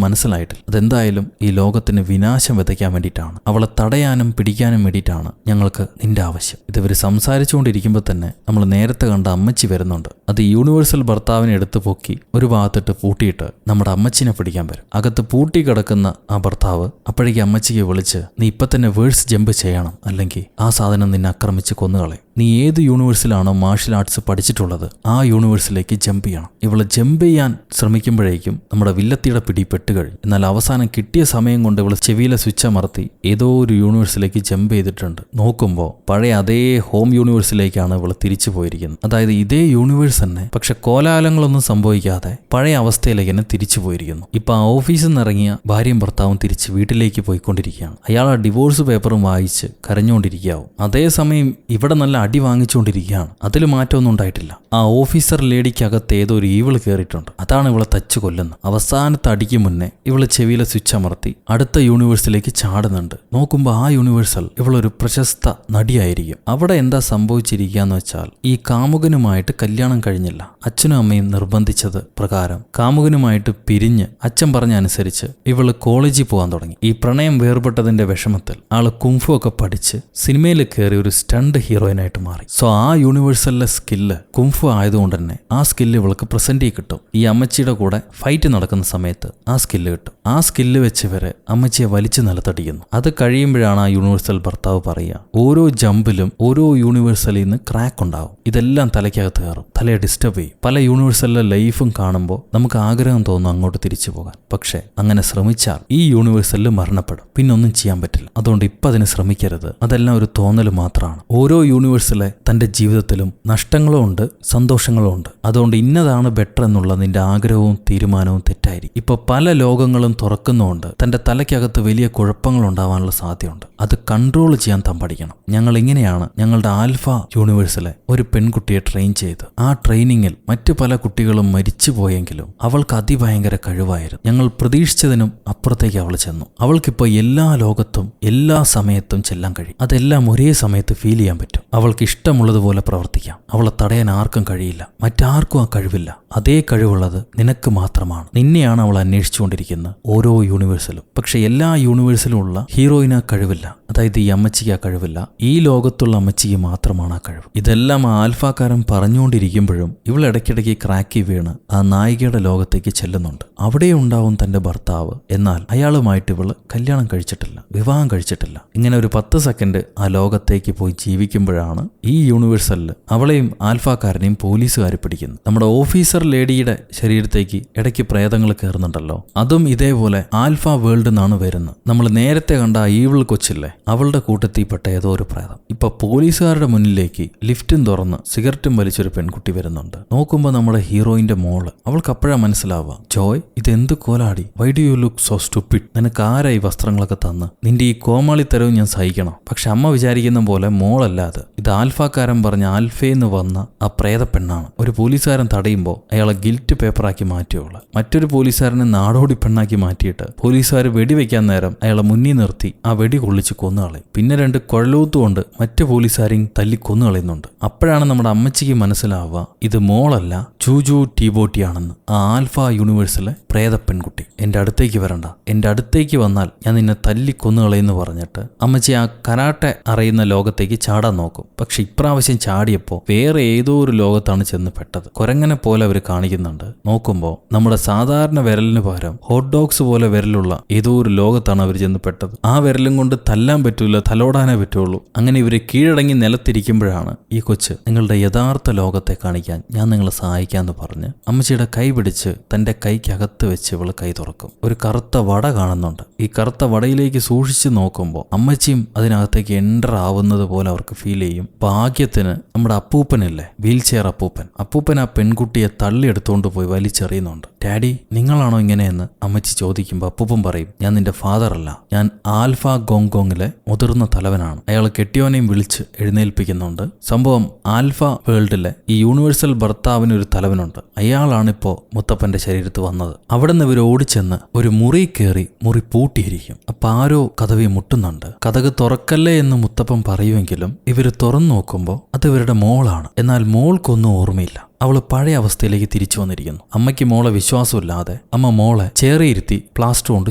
മനസ്സിലായിട്ടില്ല. അതെന്തായാലും ഈ ലോകത്തിന് വിനാശം വിതയ്ക്കാൻ വേണ്ടിയിട്ടാണ്. അവളെ തടയാനും പിടിക്കാനും വേണ്ടിയിട്ടാണ് ഞങ്ങൾക്ക് നിന്റെ ആവശ്യം. ഇവർ സംസാരിച്ചുകൊണ്ടിരിക്കുമ്പോൾ തന്നെ നമ്മൾ നേരത്തെ കണ്ട അമ്മച്ചി വരുന്നുണ്ട്. അത് യൂണിവേഴ്സൽ ഭർത്താവിനെ എടുത്തു പൊക്കി ഒരു ഭാഗത്തിട്ട് പൂട്ടിയിട്ട് നമ്മുടെ അമ്മച്ചിനെ പിടിക്കാൻ വരും. അകത്ത് പൂട്ടി കിടക്കുന്ന ആ ഭർത്താവ് അപ്പോഴേക്ക് അമ്മച്ചിക്ക് വിളിച്ച് നീ ഇപ്പൊ തന്നെ വേഴ്സ് ജമ്പ് ചെയ്യണം, അല്ലെങ്കിൽ ആ സാധനം നിന്നെ ആക്രമിച്ച് കൊന്നുകളയും. നീ ഏത് യൂണിവേഴ്സിലാണോ മാർഷൽ ആർട്സ് പഠിച്ചിട്ടുള്ളത് ആ യൂണിവേഴ്സിലേക്ക് ജമ്പ് ചെയ്യണം. ഇവള് ജമ്പ് ചെയ്യാൻ ശ്രമിക്കുമ്പോഴേക്കും നമ്മുടെ വില്ലത്തിയുടെ പിടി പെട്ടുകഴിഞ്ഞു. എന്നാൽ അവസാനം കിട്ടിയ സമയം കൊണ്ട് ഇവള് ചെവിയിലെ സ്വിച്ച് അമർത്തി ഏതോ ഒരു യൂണിവേഴ്സിലേക്ക് ജമ്പ് ചെയ്തിട്ടുണ്ട്. നോക്കുമ്പോൾ പഴയ അതേ ഹോം യൂണിവേഴ്സിലേക്കാണ് ഇവള് തിരിച്ചു പോയിരിക്കുന്നത്. അതായത് ഇതേ യൂണിവേഴ്സ് തന്നെ, പക്ഷെ കോലാഹലങ്ങളൊന്നും സംഭവിക്കാതെ പഴയ അവസ്ഥയിലേക്ക് തന്നെ തിരിച്ചു പോയിരിക്കുന്നു. ഇപ്പൊ ആ ഓഫീസിൽ നിന്ന് ഇറങ്ങിയ ഭാര്യയും ഭർത്താവും തിരിച്ച് വീട്ടിലേക്ക് പോയിക്കൊണ്ടിരിക്കുകയാണ്. അയാൾ ആ ഡിവോഴ്സ് പേപ്പറും വായിച്ച് കരഞ്ഞുകൊണ്ടിരിക്കാവും. അതേസമയം ഇവിടെ നല്ല അടി വാങ്ങിച്ചുകൊണ്ടിരിക്കുകയാണ്. അതിൽ മാറ്റമൊന്നും ഉണ്ടായിട്ടില്ല. ആ ഓഫീസർ ലേഡിക്കകത്ത് ഏതോ ഒരു ഈവിള് കയറിയിട്ടുണ്ട്. അതാണ് ഇവളെ തച്ചു കൊല്ലുന്നത്. അവസാനത്തെ അടിക്ക് മുന്നേ ഇവള് ചെവിയിലെ സ്വിച്ച് അമർത്തി അടുത്ത യൂണിവേഴ്സിലേക്ക് ചാടുന്നുണ്ട്. നോക്കുമ്പോൾ ആ യൂണിവേഴ്സൽ ഇവളൊരു പ്രശസ്ത നടിയായിരിക്കും. അവിടെ എന്താ സംഭവിച്ചിരിക്കുകയെന്ന് വെച്ചാൽ ഈ കാമുകനുമായിട്ട് കല്യാണം കഴിഞ്ഞില്ല. അച്ഛനും അമ്മയും നിർബന്ധിച്ചത് പ്രകാരം കാമുകനുമായിട്ട് പിരിഞ്ഞ് അച്ഛൻ പറഞ്ഞ അനുസരിച്ച് ഇവള് കോളേജിൽ പോകാൻ തുടങ്ങി. ഈ പ്രണയം വേർപെട്ടതിന്റെ വിഷമത്തിൽ ആള് കുംഫു ഒക്കെ പഠിച്ച് സിനിമയിൽ കയറി ഒരു സ്റ്റണ്ട് ഹീറോയിനായിട്ട് മാറി. സോ ആ യൂണിവേഴ്സലിലെ സ്കില്ല് കുംഫു ആയതുകൊണ്ട് തന്നെ ആ സ്കില്ല് ഇവൾക്ക് പ്രസന്റ് കിട്ടും. ഈ അമ്മച്ചിയുടെ കൂടെ ഫൈറ്റ് നടക്കുന്ന സമയത്ത് ആ സ്കില്ല് കിട്ടും. ആ സ്കില്ല് വെച്ച് വരെ അമ്മച്ചിയെ വലിച്ചു നിലത്തടിക്കുന്നു. അത് കഴിയുമ്പോഴാണ് ആ യൂണിവേഴ്സൽ ഭർത്താവ് പറയുക ഓരോ ജമ്പിലും ഓരോ യൂണിവേഴ്സലിൽ നിന്ന് ക്രാക്ക് ഉണ്ടാവും. ഇതെല്ലാം തലയ്ക്കകത്ത് കയറും, തലയെ ഡിസ്റ്റർബ് ചെയ്യും. പല യൂണിവേഴ്സലിലെ ലൈഫും കാണുമ്പോൾ നമുക്ക് ആഗ്രഹം തോന്നും അങ്ങോട്ട് തിരിച്ചു പോകാൻ. പക്ഷെ അങ്ങനെ ശ്രമിച്ചാൽ ഈ യൂണിവേഴ്സലിൽ മരണപ്പെടും, പിന്നൊന്നും ചെയ്യാൻ പറ്റില്ല. അതുകൊണ്ട് ഇപ്പം അതിന് ശ്രമിക്കരുത്. അതെല്ലാം ഒരു തോന്നൽ മാത്രമാണ്. ഓരോ യൂണിവേഴ്സിലെ തന്റെ ജീവിതത്തിലും നഷ്ടങ്ങളും ഉണ്ട്, സന്തോഷങ്ങളും ഉണ്ട്. അതുകൊണ്ട് ഇന്നതാണ് ബെറ്റർ എന്നുള്ള നിന്റെ ആഗ്രഹവും തീരുമാനവും തെറ്റായിരിക്കും. ഇപ്പൊ പല ലോകങ്ങളും തുറക്കുന്നുകൊണ്ട് തന്റെ തലയ്ക്കകത്ത് വലിയ കുഴപ്പങ്ങൾ ഉണ്ടാവാനുള്ള സാധ്യതയുണ്ട്. അത് കൺട്രോൾ ചെയ്യാൻ താൻ പഠിക്കണം. ഞങ്ങൾ ഇങ്ങനെയാണ് ഞങ്ങളുടെ ആൽഫ യൂണിവേഴ്സിലെ ഒരു പെൺകുട്ടിയെ ട്രെയിൻ ചെയ്ത് ആ ട്രെയിനിങ്ങിൽ മറ്റു പല കുട്ടികളും മരിച്ചു പോയെങ്കിലും അവൾക്ക് അതിഭയങ്കര കഴിവായിരുന്നു. ഞങ്ങൾ പ്രതീക്ഷിച്ചതിനും അപ്പുറത്തേക്ക് അവൾ ചെന്നു. അവൾക്കിപ്പോൾ എല്ലാ ലോകത്തും എല്ലാ സമയത്തും ചെല്ലാൻ കഴിയും. അതെല്ലാം ഒരേ സമയത്ത് ഫീൽ ചെയ്യാൻ പറ്റും. അവൾക്ക് ഇഷ്ടമുള്ളതുപോലെ പ്രവർത്തിക്കാം. അവളെ തടയാൻ ആർക്കും കഴിയില്ല. മറ്റാർക്കും ആ കഴിവില്ല. അതേ കഴിവുള്ളത് നിനക്ക് മാത്രമാണ്. നിന്നെയാണ് അവൾ അന്വേഷിച്ചുകൊണ്ടിരിക്കുന്നത് ഓരോ യൂണിവേഴ്സിലും. പക്ഷെ എല്ലാ യൂണിവേഴ്സിലും ഉള്ള ഹീറോയിന് ആ കഴിവില്ല. അതായത് ഈ അമ്മച്ചിക്ക് ആ കഴിവില്ല. ഈ ലോകത്തുള്ള അമ്മച്ചിക്ക് മാത്രമാണ് ആ കഴിവ്. ഇതെല്ലാം ആ ആൽഫാക്കാരൻ പറഞ്ഞുകൊണ്ടിരിക്കുമ്പോഴും ഇവൾ ഇടയ്ക്കിടയ്ക്ക് ക്രാക്കി വീണ് ആ നായികയുടെ ലോകത്തേക്ക് ചെല്ലുന്നുണ്ട്. അവിടെ ഉണ്ടാവും തന്റെ ഭർത്താവ്. എന്നാൽ അയാളുമായിട്ട് ഇവള് കല്യാണം കഴിച്ചിട്ടില്ല, വിവാഹം കഴിച്ചിട്ടില്ല. ഇങ്ങനെ ഒരു 10 സെക്കൻഡ് ആ ലോകത്തേക്ക് പോയി ജീവിക്കുമ്പോഴാണ് ഈ യൂണിവേഴ്സലിൽ അവളെയും ആൽഫാക്കാരനെയും പോലീസുകാർ പിടിക്കുന്നത്. നമ്മുടെ ഓഫീസർ ലേഡിയുടെ ശരീരത്തേക്ക് ഇടയ്ക്ക് പ്രേതങ്ങൾ കയറുന്നുണ്ടല്ലോ, അതും ഇതേപോലെ ആൽഫ വേൾഡ് നിന്നാണ് വരുന്നത്. നമ്മൾ നേരത്തെ കണ്ട ആ ഈവിൾ കൊച്ചില്ലേ, അവളുടെ കൂട്ടത്തിൽപ്പെട്ട ഏതോ ഒരു പ്രേതം. ഇപ്പൊ പോലീസുകാരുടെ മുന്നിലേക്ക് ലിഫ്റ്റും തുറന്ന് സിഗരറ്റും വലിച്ചൊരു പെൺകുട്ടി വരുന്നുണ്ട്. നോക്കുമ്പോൾ നമ്മുടെ ഹീറോയിന്റെ മോള്. അവൾക്ക് അപ്പോഴാ മനസ്സിലാവുക, ജോയ് ഇതെന്ത് Koladi, why do you look so stupid, നിനക്ക് ആരാ ഈ വസ്ത്രങ്ങളൊക്കെ തന്ന്, നിന്റെ ഈ കോമാളിത്തരവും ഞാൻ സഹിക്കണം. പക്ഷെ അമ്മ വിചാരിക്കുന്ന പോലെ മോളല്ലാതെ ഇത് ആൽഫാക്കാരൻ പറഞ്ഞ ആൽഫേന്ന് വന്ന ആ പ്രേത പെണ്ണാണ്. ഒരു പോലീസുകാരൻ തടയുമ്പോൾ അയാളെ ഗിൽറ്റ് പേപ്പറാക്കി മാറ്റിയോള്. മറ്റൊരു പോലീസുകാരനെ നാടോടി പെണ്ണാക്കി മാറ്റിയിട്ട് പോലീസുകാർ വെടിവെക്കാൻ നേരം അയാളെ മുന്നിൽ നിർത്തി ആ വെടി കൊള്ളിച്ച് കൊന്നുകളയും. പിന്നെ 2 കുഴലൂത്തുകൊണ്ട് മറ്റു പോലീസുകാരെയും തല്ലി കൊന്നുകളയുന്നുണ്ട്. അപ്പോഴാണ് നമ്മുടെ അമ്മച്ചിക്ക് മനസ്സിലാവുക ഇത് മോളല്ല ജൂജു ടീബോട്ടിയാണെന്ന്. ആ ആൽഫ യൂണിവേഴ്സിലെ പ്രേത പെൺകുട്ടി. എന്റെ അടുത്തേക്ക് വരണ്ട, എന്റെ അടുത്തേക്ക് വന്നാൽ ഞാൻ നിന്നെ തല്ലി കൊന്നുകളയെന്ന് പറഞ്ഞിട്ട് അമ്മച്ചി ആ കരാട്ടെ അറിയുന്ന ലോകത്തേക്ക് ചാടാൻ നോക്കും. പക്ഷെ ഇപ്രാവശ്യം ചാടിയപ്പോൾ വേറെ ഏതോ ഒരു ലോകത്താണ് ചെന്ന് പെട്ടത്. കുരങ്ങനെ പോലെ അവർ കാണിക്കുന്നുണ്ട്. നോക്കുമ്പോൾ നമ്മുടെ സാധാരണ വിരലിന് പകരം ഹോട്ട് ഡോഗ്സ് പോലെ വിരലുള്ള ഏതോ ഒരു ലോകത്താണ് അവർ ചെന്ന് പെട്ടത്. ആ വിരലും കൊണ്ട് തല്ലാൻ പറ്റൂല, തലോടാനേ പറ്റുള്ളൂ. അങ്ങനെ ഇവരെ കീഴടങ്ങി നിലത്തിരിക്കുമ്പോഴാണ് ഈ കൊച്ച് നിങ്ങളുടെ യഥാർത്ഥ ലോകത്തെ കാണിക്കാൻ ഞാൻ നിങ്ങളെ സഹായിക്കാന്ന് പറഞ്ഞ് അമ്മച്ചിയുടെ കൈ പിടിച്ച് തന്റെ കൈക്കകത്ത് വെച്ച് ഇവള് കൈ തുറക്കും. ഒരു കറുത്ത വട കാണുന്നുണ്ട്. ഈ കറുത്ത വടയിലേക്ക് സൂക്ഷിച്ച് നോക്കുമ്പോൾ അമ്മച്ചിയും അതിനകത്തേക്ക് എൻ്റർ ആവുന്നത് പോലെ അവർക്ക് ഫീൽ ചെയ്യും. ഭാഗ്യത്തിന് നമ്മുടെ അപ്പൂപ്പനില്ലേ, വീൽ ചെയർ അപ്പൂപ്പൻ ആ പെൺകുട്ടിയെ തള്ളിയെടുത്തുകൊണ്ട് പോയി വലിച്ചെറിയുന്നുണ്ട്. ഡാഡി നിങ്ങളാണോ ഇങ്ങനെയെന്ന് അമ്മച്ചി ചോദിക്കുമ്പോൾ അപ്പൂപ്പൻ പറയും, ഞാൻ നിന്റെ ഫാദർ അല്ല, ഞാൻ ആൽഫ ഗോങ്കോങ്ങിലെ മുതിർന്ന തലവനാണ്. അയാൾ കെട്ടിയോനെയും വിളിച്ച് എഴുന്നേൽപ്പിക്കുന്നുണ്ട്. സംഭവം ആൽഫ വേൾഡിലെ ഈ യൂണിവേഴ്സൽ ഭർത്താവിന് ഒരു തലവനുണ്ട്. അയാളാണിപ്പോ മുത്തപ്പന്റെ ശരീരത്ത് വന്നത്. അവിടെ നിന്ന് ഇവർ ഓടിച്ചെന്ന് ഒരു മുറി കയറി മുറി പൂട്ടിയിരിക്കും. അപ്പൊ ആരോ കതവി മുട്ടുന്നുണ്ട്. കതക് തുറക്കല്ലേ എന്ന് മുത്തപ്പൻ പറയുമെങ്കിലും ഇവര് തുറന്നു നോക്കുമ്പോൾ അത് ഇവരുടെ മോളാണ്. എന്നാൽ മോൾക്കൊന്നും ഓർമ്മയില്ല. അവള് പഴയ അവസ്ഥയിലേക്ക് തിരിച്ചു വന്നിരിക്കുന്നു. അമ്മയ്ക്ക് മോളെ വിശ്വാസമില്ലാതെ അമ്മ മോളെ ചേറിയിരുത്തി പ്ലാസ്റ്റർ കൊണ്ട്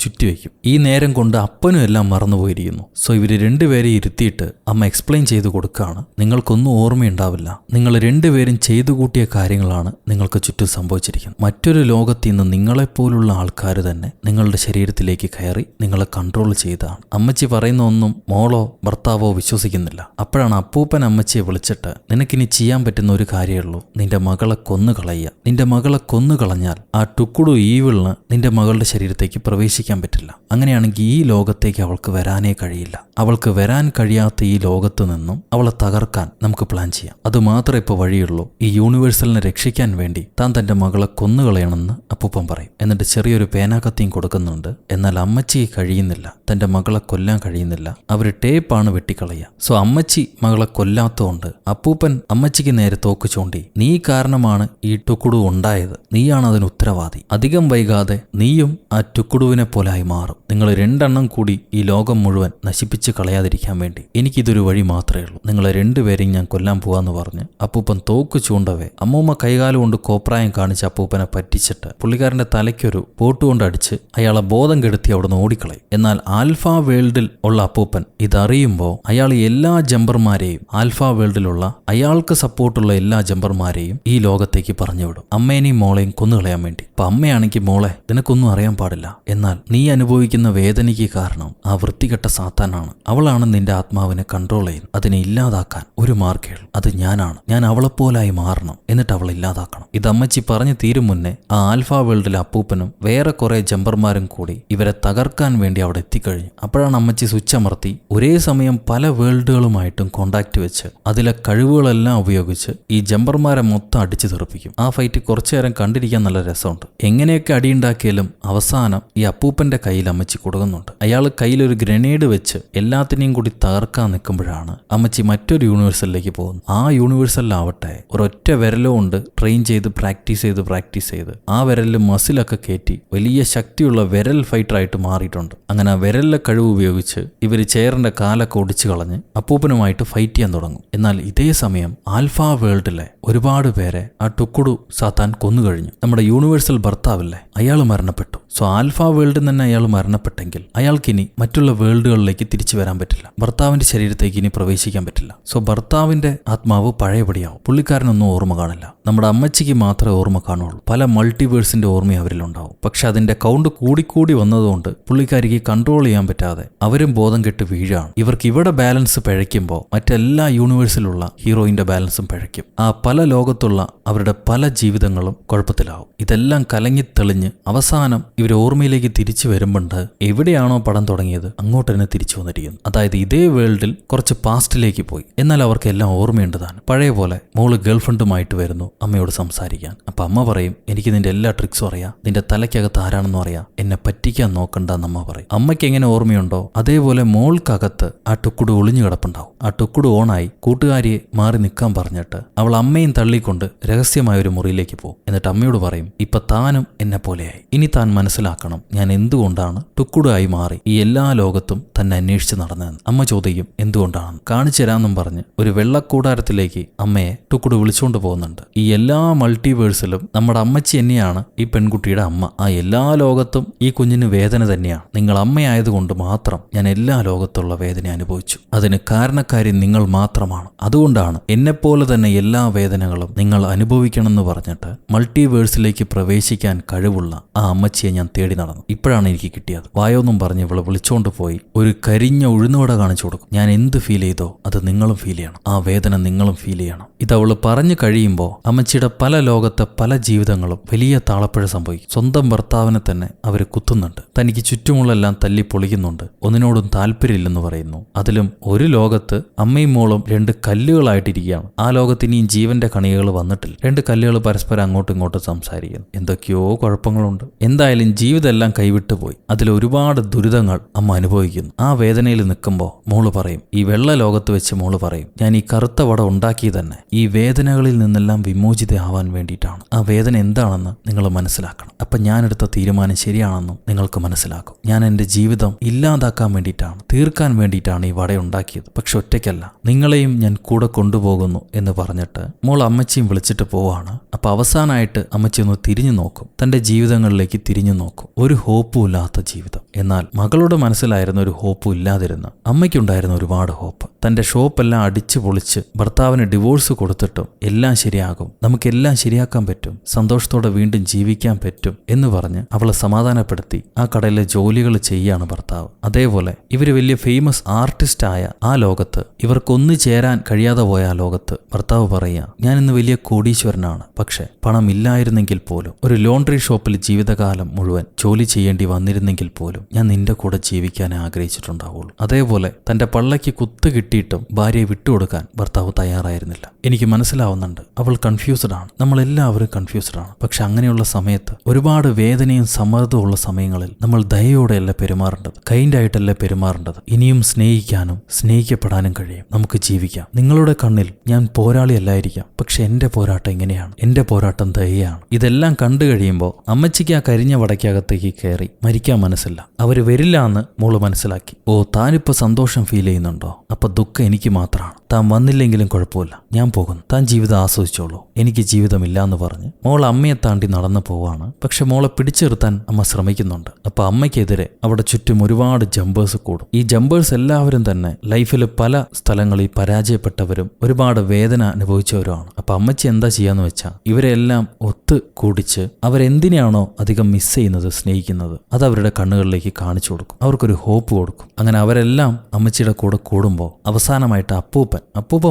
ചുറ്റിവെക്കും. ഈ നേരം കൊണ്ട് അപ്പനും എല്ലാം മറന്നുപോയിരിക്കുന്നു. സോ ഇവര് രണ്ടുപേരെ ഇരുത്തിയിട്ട് അമ്മ എക്സ്പ്ലെയിൻ ചെയ്തു കൊടുക്കുകയാണ്, നിങ്ങൾക്കൊന്നും ഓർമ്മയുണ്ടാവില്ല, നിങ്ങൾ രണ്ടുപേരും ചെയ്തു കൂട്ടിയ കാര്യങ്ങളാണ് നിങ്ങൾക്ക് ചുറ്റും സംഭവിച്ചിരിക്കുന്നത്. മറ്റൊരു ലോകത്തിൽ നിന്ന് നിങ്ങളെപ്പോലുള്ള ആൾക്കാർ തന്നെ നിങ്ങളുടെ ശരീരത്തിലേക്ക് കയറി നിങ്ങളെ കൺട്രോൾ ചെയ്താണ്. അമ്മച്ചി പറയുന്ന ഒന്നും മോളോ ഭർത്താവോ വിശ്വസിക്കുന്നില്ല. അപ്പോഴാണ് അപ്പൂപ്പൻ അമ്മച്ചിയെ വിളിച്ചിട്ട്, നിനക്കിനി ചെയ്യാൻ പറ്റുന്ന ഒരു കാര്യമേ ഉള്ളൂ, നിന്റെ മകളെ കൊന്നുകളയുക. നിന്റെ മകളെ കൊന്നുകളഞ്ഞാൽ ആ ടുക്കുടു ഈവിളിന് നിന്റെ മകളുടെ ശരീരത്തേക്ക് പ്രവേശിക്കാൻ പറ്റില്ല. അങ്ങനെയാണെങ്കിൽ ഈ ലോകത്തേക്ക് അവൾക്ക് വരാനേ കഴിയില്ല. അവൾക്ക് വരാൻ കഴിയാത്ത ഈ ലോകത്ത് നിന്നും അവളെ തകർക്കാൻ നമുക്ക് പ്ലാൻ ചെയ്യാം. അതുമാത്രമേ ഇപ്പോൾ വഴിയുള്ളൂ. ഈ യൂണിവേഴ്സലിനെ രക്ഷിക്കാൻ വേണ്ടി താൻ തന്റെ മകളെ കൊന്നുകളയണമെന്ന് അപ്പൂപ്പൻ പറയും. എന്നിട്ട് ചെറിയൊരു പേനാക്കത്തിയും കൊടുക്കുന്നുണ്ട്. എന്നാൽ അമ്മച്ചിക്ക് കഴിയുന്നില്ല, തന്റെ മകളെ കൊല്ലാൻ കഴിയുന്നില്ല. അവര് ടേപ്പാണ് വെട്ടിക്കളയുക. സോ അമ്മച്ചി മകളെ കൊല്ലാത്തതുകൊണ്ട് അപ്പൂപ്പൻ അമ്മച്ചിക്ക് നേരെ തോക്ക് ചൂണ്ടി, നീ കാരണമാണ് ഈ ടുക്കുടു ഉണ്ടായത്, നീയാണ് അതിന് ഉത്തരവാദി. അധികം വൈകാതെ നീയും ആ ടുക്കുടുവിനെ പോലായി മാറും. നിങ്ങൾ രണ്ടെണ്ണം കൂടി ഈ ലോകം മുഴുവൻ നശിപ്പിച്ച് കളയാതിരിക്കാൻ വേണ്ടി എനിക്കിതൊരു വഴി മാത്രമേ ഉള്ളൂ. നിങ്ങളെ രണ്ടുപേരെയും ഞാൻ കൊല്ലാൻ പോവാന്ന് പറഞ്ഞ് അപ്പൂപ്പൻ തോക്ക് ചൂണ്ടവേ അമ്മൂമ്മ കൈകാലം കൊണ്ട് കോപ്രായം കാണിച്ച് അപ്പൂപ്പനെ പറ്റിച്ചിട്ട് പുള്ളിക്കാരന്റെ തലയ്ക്കൊരു പോട്ട് കൊണ്ട് അടിച്ച് അയാളെ ബോധം കെടുത്തി അവിടുന്ന് ഓടിക്കളയും. എന്നാൽ ആൽഫ വേൾഡിൽ ഉള്ള അപ്പൂപ്പൻ ഇതറിയുമ്പോൾ അയാൾ എല്ലാ ജമ്പർമാരെയും, ആൽഫ വേൾഡിലുള്ള അയാൾക്ക് സപ്പോർട്ടുള്ള എല്ലാ ജമ്പർമാരെയും ഈ ലോകത്തേക്ക് പറഞ്ഞുവിടും, അമ്മേനെയും മോളെയും കൊന്നുകളയാൻ വേണ്ടി. അപ്പൊ അമ്മയാണെങ്കിൽ, മോളെ നിനക്കൊന്നും അറിയാൻ പാടില്ല, എന്നാൽ നീ അനുഭവിക്കുന്ന വേദനയ്ക്ക് കാരണം ആ വൃത്തികെട്ട സാത്താനാണ്. അവളാണ് നിന്റെ ആത്മാവിനെ കൺട്രോൾ ചെയ്യുന്നത്. അതിനെ ഇല്ലാതാക്കാൻ ഒരു മാർഗ്ഗേ ഉള്ളൂ, അത് ഞാനാണ്. ഞാൻ അവളെപ്പോലായി മാറണം, എന്നിട്ട് അവളെ ഇല്ലാതാക്കണം. ഇത് അമ്മച്ചി പറഞ്ഞു തീരും മുന്നേ ആ ആൽഫ വേൾഡിലെ അപ്പൂപ്പനും വേറെ കുറെ ജമ്പർമാരും കൂടി ഇവരെ തകർക്കാൻ വേണ്ടി അവിടെ എത്തിക്കഴിഞ്ഞു. അപ്പോഴാണ് അമ്മച്ചി സ്വിച്ച് അമർത്തി ഒരേ സമയം പല വേൾഡുകളുമായിട്ടും കോണ്ടാക്ട് വെച്ച് അതിലെ കഴിവുകളെല്ലാം ഉപയോഗിച്ച് ഈ ജമ്പർമാരെ മൊത്തം അടിച്ചു തെറിപ്പിക്കും. ആ ഫൈറ്റ് കുറച്ചു നേരം കണ്ടിരിക്കാൻ നല്ല രസമുണ്ട്. എങ്ങനെയൊക്കെ അടിയുണ്ടാക്കിയാലും അവസാനം ഈ അപ്പൂപ്പന്റെ കയ്യിൽ അമ്മച്ചി കൊടുക്കുന്നുണ്ട്. അയാൾ കയ്യിലൊരു ഗ്രനേഡ് വെച്ച് എല്ലാത്തിനെയും കൂടി തകർക്കാൻ നിൽക്കുമ്പോഴാണ് അമ്മച്ചി മറ്റൊരു യൂണിവേഴ്സലിലേക്ക് പോകുന്നത്. ആ യൂണിവേഴ്സലിലാവട്ടെ ഒരൊറ്റ വിരലോ കൊണ്ട് ട്രെയിൻ ചെയ്ത് പ്രാക്ടീസ് ചെയ്ത് ആ വിരലിൽ മസിലൊക്കെ കയറ്റി വലിയ ശക്തിയുള്ള വിരൽ ഫൈറ്ററായിട്ട് മാറിയിട്ടുണ്ട്. അങ്ങനെ ആ വിരലിലെ കഴിവ് ഉപയോഗിച്ച് ഇവർ ചെയറിന്റെ കാലൊക്കെ ഒടിച്ചു കളഞ്ഞ് അപ്പൂപ്പനുമായിട്ട് ഫൈറ്റ് ചെയ്യാൻ തുടങ്ങും. എന്നാൽ ഇതേ സമയം ആൽഫ വേൾഡിലെ ഒരുപാട് പേരെ ആ ടുക്കുടു സാത്താൻ കൊന്നുകഴിഞ്ഞു. നമ്മുടെ യൂണിവേഴ്സൽ ഭർത്താവില്ലേ, അയാൾ മരണപ്പെട്ടു. സോ ആൽഫ വേൾഡിൽ തന്നെ അയാൾ മരണപ്പെട്ടെങ്കിൽ അയാൾക്കിനി മറ്റുള്ള വേൾഡുകളിലേക്ക് തിരിച്ചു വരാൻ പറ്റില്ല. ഭർത്താവിന്റെ ശരീരത്തേക്ക് ഇനി പ്രവേശിക്കാൻ പറ്റില്ല. സോ ഭർത്താവിന്റെ ആത്മാവ് പഴയപടിയാവും. പുള്ളിക്കാരനൊന്നും ഓർമ്മ കാണില്ല. നമ്മുടെ അമ്മച്ചിക്ക് മാത്രമേ ഓർമ്മ കാണുള്ളൂ. പല മൾട്ടിവേഴ്സിന്റെ ഓർമ്മ അവരിലുണ്ടാവും. പക്ഷെ അതിന്റെ കൗണ്ട് കൂടിക്കൂടി വന്നതുകൊണ്ട് പുള്ളിക്കാരിക്ക് കൺട്രോൾ ചെയ്യാൻ പറ്റാതെ അവരും ബോധം കെട്ട് വീഴാണ്. ഇവർക്ക് ഇവിടെ ബാലൻസ് പിഴയ്ക്കുമ്പോൾ മറ്റെല്ലാ യൂണിവേഴ്സിലുള്ള ഹീറോയിന്റെ ബാലൻസും പിഴയ്ക്കും. ആ പല ലോകത്തുള്ള അവരുടെ പല ജീവിതങ്ങളും കുഴപ്പത്തിലാവും. ഇതെല്ലാം കലങ്ങിത്തെളിഞ്ഞ് അവസാനം ഇവർ ഓർമ്മയിലേക്ക് തിരിച്ചു വരുമ്പോണ്ട് എവിടെയാണോ പടം തുടങ്ങിയത് അങ്ങോട്ട് തന്നെ തിരിച്ചു വന്നിരിക്കുന്നു. അതായത് ഇതേ വേൾഡിൽ കുറച്ച് പാസ്റ്റിലേക്ക് പോയി. എന്നാൽ അവർക്ക് എല്ലാം ഓർമ്മയുണ്ടതാണ്. പഴയ പോലെ മോള് ഗേൾഫ്രണ്ടുമായിട്ട് വരുന്നു അമ്മയോട് സംസാരിക്കാൻ. അപ്പൊ അമ്മ പറയും, എനിക്ക് നിന്റെ എല്ലാ ട്രിക്സും അറിയാം, നിന്റെ തലയ്ക്കകത്ത് ആരാണെന്നും അറിയാം, എന്നെ പറ്റിക്കാൻ നോക്കണ്ടെന്ന് അമ്മ പറയും. അമ്മയ്ക്ക് എങ്ങനെ ഓർമ്മയുണ്ടോ അതേപോലെ മോൾക്കകത്ത് ആ ടുക്കുടു ഒളിഞ്ഞു കിടപ്പുണ്ടാവും. ആ ടുക്കുടു ഓണായി കൂട്ടുകാരിയെ മാറി നിൽക്കാൻ പറഞ്ഞിട്ട് അവൾ അമ്മയും തള്ളിക്കൊണ്ട് രഹസ്യമായ ഒരു മുറിയിലേക്ക് പോകും. എന്നിട്ട് അമ്മയോട് പറയും, ഇപ്പൊ താനും എന്നെ പോലെയായി, ഇനി താൻ മനസ്സിലാക്കണം ഞാൻ എന്തുകൊണ്ടാണ് ടുക്കുടു ആയി മാറി ഈ എല്ലാ ലോകത്തും തന്നെ അന്വേഷിച്ച് നടന്നതെന്ന്. അമ്മ ചോദിക്കും എന്തുകൊണ്ടാണെന്ന്. കാണിച്ചു തരാമെന്നും പറഞ്ഞ് ഒരു വെള്ളക്കൂടാരത്തിലേക്ക് അമ്മയെ ടുക്കുടു വിളിച്ചുകൊണ്ട് പോകുന്നുണ്ട്. ഈ എല്ലാ മൾട്ടിവേഴ്സിലും നമ്മുടെ അമ്മച്ചി തന്നെയാണ് ഈ പെൺകുട്ടിയുടെ അമ്മ. ആ എല്ലാ ലോകത്തും ഈ കുഞ്ഞിന് വേദന തന്നെയാണ്. നിങ്ങൾ അമ്മയായതുകൊണ്ട് മാത്രം ഞാൻ എല്ലാ ലോകത്തുള്ള വേദന അനുഭവിച്ചു. അതിന് കാരണക്കാരി നിങ്ങൾ മാത്രമാണ്. അതുകൊണ്ടാണ് എന്നെപ്പോലെ തന്നെ എല്ലാ വേദനകളും നിങ്ങൾ അനുഭവിക്കണമെന്ന് പറഞ്ഞിട്ട് മൾട്ടിവേഴ്സിലേക്ക് പ്രവേശിക്കാൻ കഴിവുള്ള ആ അമ്മച്ചിയെ ഞാൻ തേടി നടന്നു. ഇപ്പോഴാണ് എനിക്ക് കിട്ടിയത്. വായോന്നും പറഞ്ഞ് ഇവളെ വിളിച്ചോണ്ട് പോയി ഒരു കരിഞ്ഞ ഉഴുന്നുവട കാണിച്ചു കൊടുക്കും. ഞാൻ എന്ത് ഫീൽ ചെയ്തോ അത് നിങ്ങളും ഫീൽ ചെയ്യണം, ആ വേദന നിങ്ങളും ഫീൽ ചെയ്യണം. ഇതവള് പറഞ്ഞു കഴിയുമ്പോൾ അമ്മച്ചിയുടെ പല ലോകത്തെ പല ജീവിതങ്ങളും വലിയ താളപ്പിഴ സംഭവിക്കും. സ്വന്തം ഭർത്താവിനെ തന്നെ അവർ കുത്തുന്നുണ്ട്. തനിക്ക് ചുറ്റുമുള്ളെല്ലാം തല്ലി പൊളിക്കുന്നുണ്ട്. ഒന്നിനോടും താല്പര്യമില്ലെന്ന് പറയുന്നു. അതിലും ഒരു ലോകത്ത് അമ്മയും മോളും രണ്ട് കല്ലുകളായിട്ടിരിക്കുകയാണ്. ആ ലോകത്ത് ഇനിയും ജീവന്റെ കണികകൾ വന്നിട്ടില്ല. രണ്ട് കല്ലുകൾ പരസ്പരം അങ്ങോട്ടും ഇങ്ങോട്ടും സംസാരിക്കുന്നു. എന്തൊക്കെയോ കുഴപ്പങ്ങളുണ്ട്. എന്തായാലും ജീവിതമെല്ലാം കൈവിട്ടു പോയി. അതിലൊരുപാട് ദുരിതങ്ങൾ അമ്മ അനുഭവിക്കുന്നു. ആ വേദനയിൽ നിൽക്കുമ്പോൾ മോള് പറയും, ഈ വെള്ള ലോകത്ത് വെച്ച് മോള് പറയും, ഞാൻ ഈ കറുത്ത വട ഉണ്ടാക്കി തന്നെ ഈ വേദനകളിൽ നിന്നെല്ലാം വിമോചിതയാവാൻ വേണ്ടിയിട്ടാണ്. ആ വേദന എന്താണെന്ന് നിങ്ങൾ മനസ്സിലാക്കണം. അപ്പം ഞാനെടുത്ത തീരുമാനം ശരിയാണെന്നും നിങ്ങൾക്ക് മനസ്സിലാക്കും. ഞാൻ എൻ്റെ ജീവിതം ഇല്ലാതാക്കാൻ വേണ്ടിയിട്ടാണ്, തീർക്കാൻ വേണ്ടിയിട്ടാണ് ഈ വട ഉണ്ടാക്കിയത്. പക്ഷെ ഒറ്റയ്ക്കല്ല, നിങ്ങളെയും ഞാൻ കൂടെ കൊണ്ടുപോകുന്നു എന്ന് പറഞ്ഞിട്ട് മോൾ അമ്മച്ചിയും വിളിച്ചിട്ട് പോവാണ്. അപ്പൊ അവസാനമായിട്ട് അമ്മച്ചി ഒന്ന് തിരിഞ്ഞു നോക്കും, തന്റെ ജീവിതങ്ങളിലേക്ക് തിരിഞ്ഞു നോക്കും. ഒരു ഹോപ്പും ഇല്ലാത്ത ജീവിതം. എന്നാൽ മകളുടെ മനസ്സിലായിരുന്ന ഒരു ഹോപ്പും ഇല്ലാതിരുന്ന അമ്മയ്ക്കുണ്ടായിരുന്ന ഒരുപാട് ഹോപ്പ്. തന്റെ ഷോപ്പെല്ലാം അടിച്ചു പൊളിച്ച് ഭർത്താവിന് ഡിവോഴ്സ് കൊടുത്തിട്ടും എല്ലാം ശരിയാകും, നമുക്കെല്ലാം ശരിയാക്കാൻ പറ്റും, സന്തോഷത്തോടെ വീണ്ടും ജീവിക്കാൻ പറ്റും എന്ന് പറഞ്ഞ് അവളെ സമാധാനപ്പെടുത്തി ആ കടയിലെ ജോലികൾ ചെയ്യാണ് ഭർത്താവ്. അതേപോലെ ഇവര് വലിയ ഫേമസ് ആർട്ടിസ്റ്റ് ആയ ആ ലോകത്ത്, ഇവർക്കൊന്നു ചേരാൻ കഴിയാതെ പോയ ആ ലോകത്ത് ഭർത്താവ് പറയുക, ഞാൻ ഇന്ന് വലിയ കോടീശ്വരനാണ്, പക്ഷെ പണം ഇല്ലായിരുന്നെങ്കിൽ പോലും, ഒരു ലോണ്ടറി ഷോപ്പിൽ ജീവിതകാലം മുഴുവൻ ജോലി ചെയ്യേണ്ടി വന്നിരുന്നെങ്കിൽ പോലും ഞാൻ നിന്റെ കൂടെ ജീവിക്കാൻ ആഗ്രഹിച്ചിട്ടുണ്ടാവുള്ളൂ. അതേപോലെ തന്റെ പള്ളയ്ക്ക് കുത്ത് കിട്ടിയിട്ടും ഭാര്യയെ വിട്ടുകൊടുക്കാൻ ഭർത്താവ് തയ്യാറായിരുന്നില്ല. എനിക്ക് മനസ്സിലാവുന്നുണ്ട്, അവൾ കൺഫ്യൂസ്ഡ് ആണ്, നമ്മളെല്ലാവരും കൺഫ്യൂസ്ഡ് ആണ്. പക്ഷെ അങ്ങനെയുള്ള സമയത്ത്, ഒരുപാട് വേദനയും സമ്മർദ്ദവും ഉള്ള സമയങ്ങളിൽ നമ്മൾ ദയയോടെയല്ല പെരുമാറേണ്ടത്, കൈൻഡായിട്ടല്ല പെരുമാറേണ്ടത്. ഇനിയും സ്നേഹിക്കാനും സ്നേഹിക്കപ്പെടാനും കഴിയും, നമുക്ക് ജീവിക്കാം. നിങ്ങളുടെ കണ്ണിൽ ഞാൻ പോരാളിയല്ലായിരിക്കാം, പക്ഷെ എന്റെ പോരാട്ടം എങ്ങനെയാണ്, എന്റെ പോരാട്ടം ദയയാണ്. ഇതെല്ലാം കണ്ടു കഴിയുമ്പോൾ അമ്മച്ചിക്ക് ആ കരിഞ്ഞ വടക്കകത്തേക്ക് കയറി മരിക്കാൻ മനസ്സില്ല. അവര് വരില്ല എന്ന് മോള് മനസ്സിലാക്കി. ഓ, താനിപ്പോ സന്തോഷം ഫീൽ ചെയ്യുന്നുണ്ടോ? അപ്പൊ ദുഃഖം എനിക്ക് മാത്രമാണ്. താൻ വന്നില്ലെങ്കിലും കുഴപ്പമില്ല, ഞാൻ പോകുന്നു, താൻ ജീവിതം ആസ്വദിച്ചോളൂ, എനിക്ക് ജീവിതമില്ല എന്ന് പറഞ്ഞ് മോൾ അമ്മയെ താണ്ടി നടന്നു പോവാണ്. പക്ഷെ മോളെ പിടിച്ചെടുത്താൻ അമ്മ ശ്രമിക്കുന്നുണ്ട്. അപ്പൊ അമ്മയ്ക്കെതിരെ അവിടെ ചുറ്റും ഒരുപാട് ജമ്പേഴ്സ് കൂടും. ഈ ജമ്പേഴ്സ് എല്ലാവരും തന്നെ ലൈഫിൽ പല സ്ഥലങ്ങളിൽ പരാജയപ്പെട്ടവരും ഒരുപാട് വേദന അനുഭവിച്ചവരുമാണ്. അപ്പൊ അമ്മച്ചി എന്താ ചെയ്യാന്ന് വെച്ചാൽ, ഇവരെല്ലാം ഒത്ത് കൂടിച്ച് അവരെന്തിനാണോ അധികം മിസ് ചെയ്യുന്നത്, സ്നേഹിക്കുന്നത്, അത് അവരുടെ കണ്ണുകളിലേക്ക് കാണിച്ചു കൊടുക്കും, അവർക്കൊരു ഹോപ്പ് കൊടുക്കും. അങ്ങനെ അവരെല്ലാം അമ്മച്ചിയുടെ കൂടെ കൂടുമ്പോൾ അവസാനമായിട്ട് അപ്പൂപ്പൻ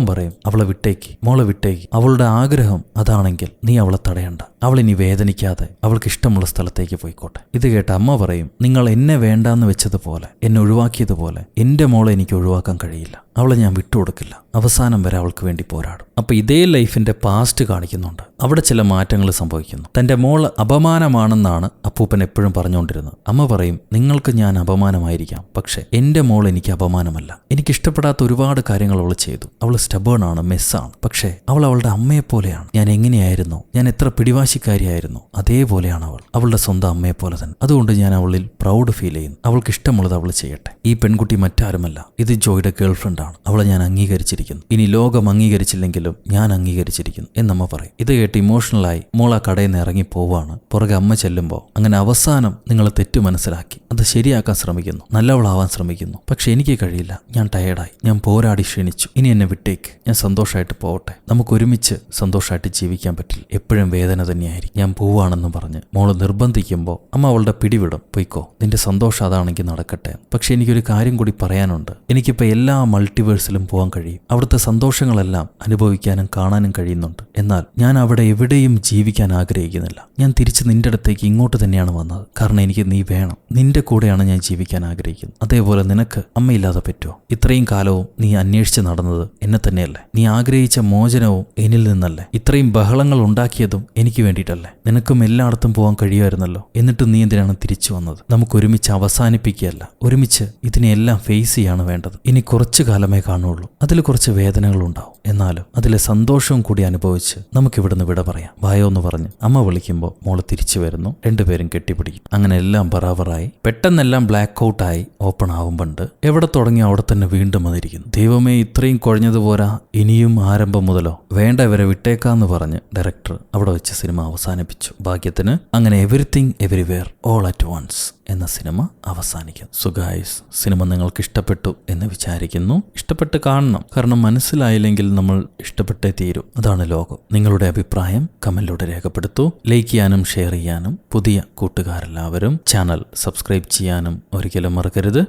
പറയും, അവളെ വിട്ടേക്ക്, മോളെ വിട്ടേക്ക്, അവളുടെ ആഗ്രഹം അതാണെങ്കിൽ നീ അവളെ തടയണ്ട, അവളിനി വേദനിക്കാതെ അവൾക്ക് ഇഷ്ടമുള്ള സ്ഥലത്തേക്ക് പോയിക്കോട്ടെ. ഇത് കേട്ട അമ്മ പറയും, നിങ്ങൾ എന്നെ വേണ്ടാന്ന് വെച്ചതുപോലെ, എന്നെ ഒഴിവാക്കിയതുപോലെ എന്റെ മോളെ എനിക്ക് ഒഴിവാക്കാൻ കഴിയില്ല, അവളെ ഞാൻ വിട്ടുകൊടുക്കില്ല, അവസാനം വരെ അവൾക്ക് വേണ്ടി പോരാടും. അപ്പൊ ഇതേ ലൈഫിന്റെ പാസ്റ്റ് കാണിക്കുന്നുണ്ട്. അവിടെ ചില മാറ്റങ്ങൾ സംഭവിക്കുന്നു. തന്റെ മോള് അപമാനമാണെന്നാണ് അപ്പൂപ്പൻ എപ്പോഴും പറഞ്ഞുകൊണ്ടിരുന്നത്. അമ്മ പറയും, നിങ്ങൾക്ക് ഞാൻ അപമാനമായിരിക്കാം, പക്ഷെ എന്റെ മോൾ എനിക്ക് അപമാനമല്ല. എനിക്കിഷ്ടപ്പെടാത്ത ഒരുപാട് കാര്യങ്ങൾ അവൾ ചെയ്തു, അവൾ സ്റ്റബേൺ ആണ്, മെസ്സാണ്, പക്ഷേ അവൾ അവളുടെ അമ്മയെപ്പോലെയാണ്. ഞാൻ എങ്ങനെയായിരുന്നു, ഞാൻ എത്ര പിടിവാശിക്കാരിയായിരുന്നു, അതേപോലെയാണ് അവൾ, അവളുടെ സ്വന്തം അമ്മയെപ്പോലെ തന്നെ. അതുകൊണ്ട് ഞാൻ അവളിൽ പ്രൗഡ് ഫീൽ ചെയ്യുന്നു. അവൾക്ക് ഇഷ്ടമുള്ളത് അവൾ ചെയ്യട്ടെ. ഈ പെൺകുട്ടി മറ്റാരുമല്ല, ഇത് ജോയുടെ ഗേൾഫ്രണ്ട് ആണ്. അവളെ ഞാൻ അംഗീകരിച്ചിരിക്കുന്നു, ഇനി ലോകം അംഗീകരിച്ചില്ലെങ്കിലും ഞാൻ അംഗീകരിച്ചിരിക്കുന്നു എന്നമ്മ പറയും. ഇത് കേട്ട് ഇമോഷണലായി മോൾ ആ കടയിൽ നിന്ന് ഇറങ്ങി പോവാണ്. പുറകെ അമ്മ ചെല്ലുമ്പോൾ, അങ്ങനെ അവസാനം നിങ്ങൾ തെറ്റു മനസ്സിലാക്കി അത് ശരിയാക്കാൻ ശ്രമിക്കുന്നു, നല്ലവളാവാൻ ശ്രമിക്കുന്നു. പക്ഷെ എനിക്ക് കഴിയില്ല, ഞാൻ ടയേർഡായി, ഞാൻ പോരാടി ക്ഷീണിച്ചു, ഇനി എന്നെ വിട്ടേക്ക്, ഞാൻ സന്തോഷമായിട്ട് പോവട്ടെ, നമുക്ക് ഒരുമിച്ച് സന്തോഷമായിട്ട് ജീവിക്കാൻ പറ്റില്ല, എപ്പോഴും വേദന തന്നെയായിരിക്കും, ഞാൻ പോവാണെന്ന് പറഞ്ഞ് മോള് നിർബന്ധിക്കുമ്പോൾ അമ്മ അവളുടെ പിടിവിടും. പൊയ്ക്കോ, നിന്റെ സന്തോഷം അതാണെങ്കിൽ നടക്കട്ടെ. പക്ഷെ എനിക്കൊരു കാര്യം കൂടി പറയാനുണ്ട്, എനിക്കിപ്പോൾ എല്ലാ മൾട്ടിവേഴ്സിലും പോകാൻ കഴിയും, അവിടുത്തെ സന്തോഷങ്ങളെല്ലാം അനുഭവിക്കാനും കാണാനും കഴിയുന്നുണ്ട്. എന്നാൽ ഞാൻ അവിടെ എവിടെയും ജീവിക്കാൻ ആഗ്രഹിക്കുന്നില്ല. ഞാൻ തിരിച്ച് നിന്റെ അടുത്തേക്ക് ഇങ്ങോട്ട് തന്നെയാണ് വന്നത്, കാരണം എനിക്ക് നീ വേണം, നിന്റെ കൂടെയാണ് ഞാൻ ജീവിക്കാൻ ആഗ്രഹിക്കുന്നത്. അതേപോലെ നിനക്ക് അമ്മയില്ലാതെ പറ്റുമോ? ഇത്രയും കാലവും നീ അന്വേഷിച്ച് നടന്നത് എന്നെ തന്നെയല്ലേ? നീ ആഗ്രഹിച്ച മോചനവും എന്നിൽ നിന്നല്ലേ? ഇത്രയും ബഹളങ്ങൾ ഉണ്ടാക്കിയതും എനിക്ക് വേണ്ടിയിട്ടല്ലേ? നിനക്കും എല്ലായിടത്തും പോകാൻ കഴിയുമായിരുന്നല്ലോ, എന്നിട്ടും നീ എന്തിനാണ് തിരിച്ചു വന്നത്? നമുക്ക് ഒരുമിച്ച് അവസാനിപ്പിക്കുകയല്ല, ഒരുമിച്ച് ഇതിനെല്ലാം ഫേസ് ചെയ്യാണ് വേണ്ടത്. ഇനി കുറച്ചു കാലമേ കാണുള്ളൂ, അതിൽ കുറച്ച് വേദനകളുണ്ടാവും, എന്നാലും അതിലെ സന്തോഷവും കൂടി അനുഭവിച്ച് നമുക്കിവിടുന്ന് വിട പറയാം, വായോ എന്ന് പറഞ്ഞ് അമ്മ വിളിക്കുമ്പോൾ മോള് തിരിച്ചു വരുന്നു. രണ്ടുപേരും കെട്ടിപ്പിടിക്കും. അങ്ങനെ എല്ലാം ബറാബറായി പെട്ടെന്നെല്ലാം ബ്ലാക്ക് ഔട്ടായി ഓപ്പൺ ആവുമ്പണ്ട് എവിടെ തുടങ്ങി അവിടെ തന്നെ വീണ്ടും വന്നിരിക്കുന്നു. ദൈവമേ, ഇത്രയും കുഴഞ്ഞതുപോരാ, ഇനിയും ആരംഭം മുതലോ, വേണ്ട ഇവരെ വിട്ടേക്കാന്ന് പറഞ്ഞ് ഡയറക്ടർ അവിടെ വെച്ച് സിനിമ അവസാനിപ്പിച്ചു. ഭാഗ്യത്തിന് അങ്ങനെ everything everywhere all at once എന്ന സിനിമ അവസാനിക്കും. സോ ഗൈസ്, സിനിമ നിങ്ങൾക്ക് ഇഷ്ടപ്പെട്ടു എന്ന് വിചാരിക്കുന്നു. ഇഷ്ടപ്പെട്ട് കാണണം, കാരണം മനസ്സിലായില്ലെങ്കിൽ നമ്മൾ ഇഷ്ടപ്പെട്ടേ തീരും. അതാണ് ലോകം. നിങ്ങളുടെ അഭിപ്രായം കമന്റിലൂടെ രേഖപ്പെടുത്തൂ. ലൈക്ക് ചെയ്യാനും ഷെയർ ചെയ്യാനും പുതിയ കൂട്ടുകാരെല്ലാവരും ചാനൽ സബ്സ്ക്രൈബ് ചെയ്യാനും ഒരിക്കലും മറക്കരുത്.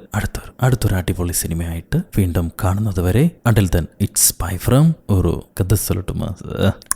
അടുത്തൊരു അടിപൊളി സിനിമയായിട്ട് വീണ്ടും കാണുന്നത് വരെ, until then, it's bye from ഒരു കഥ സൊല്ലട്ടുമാ.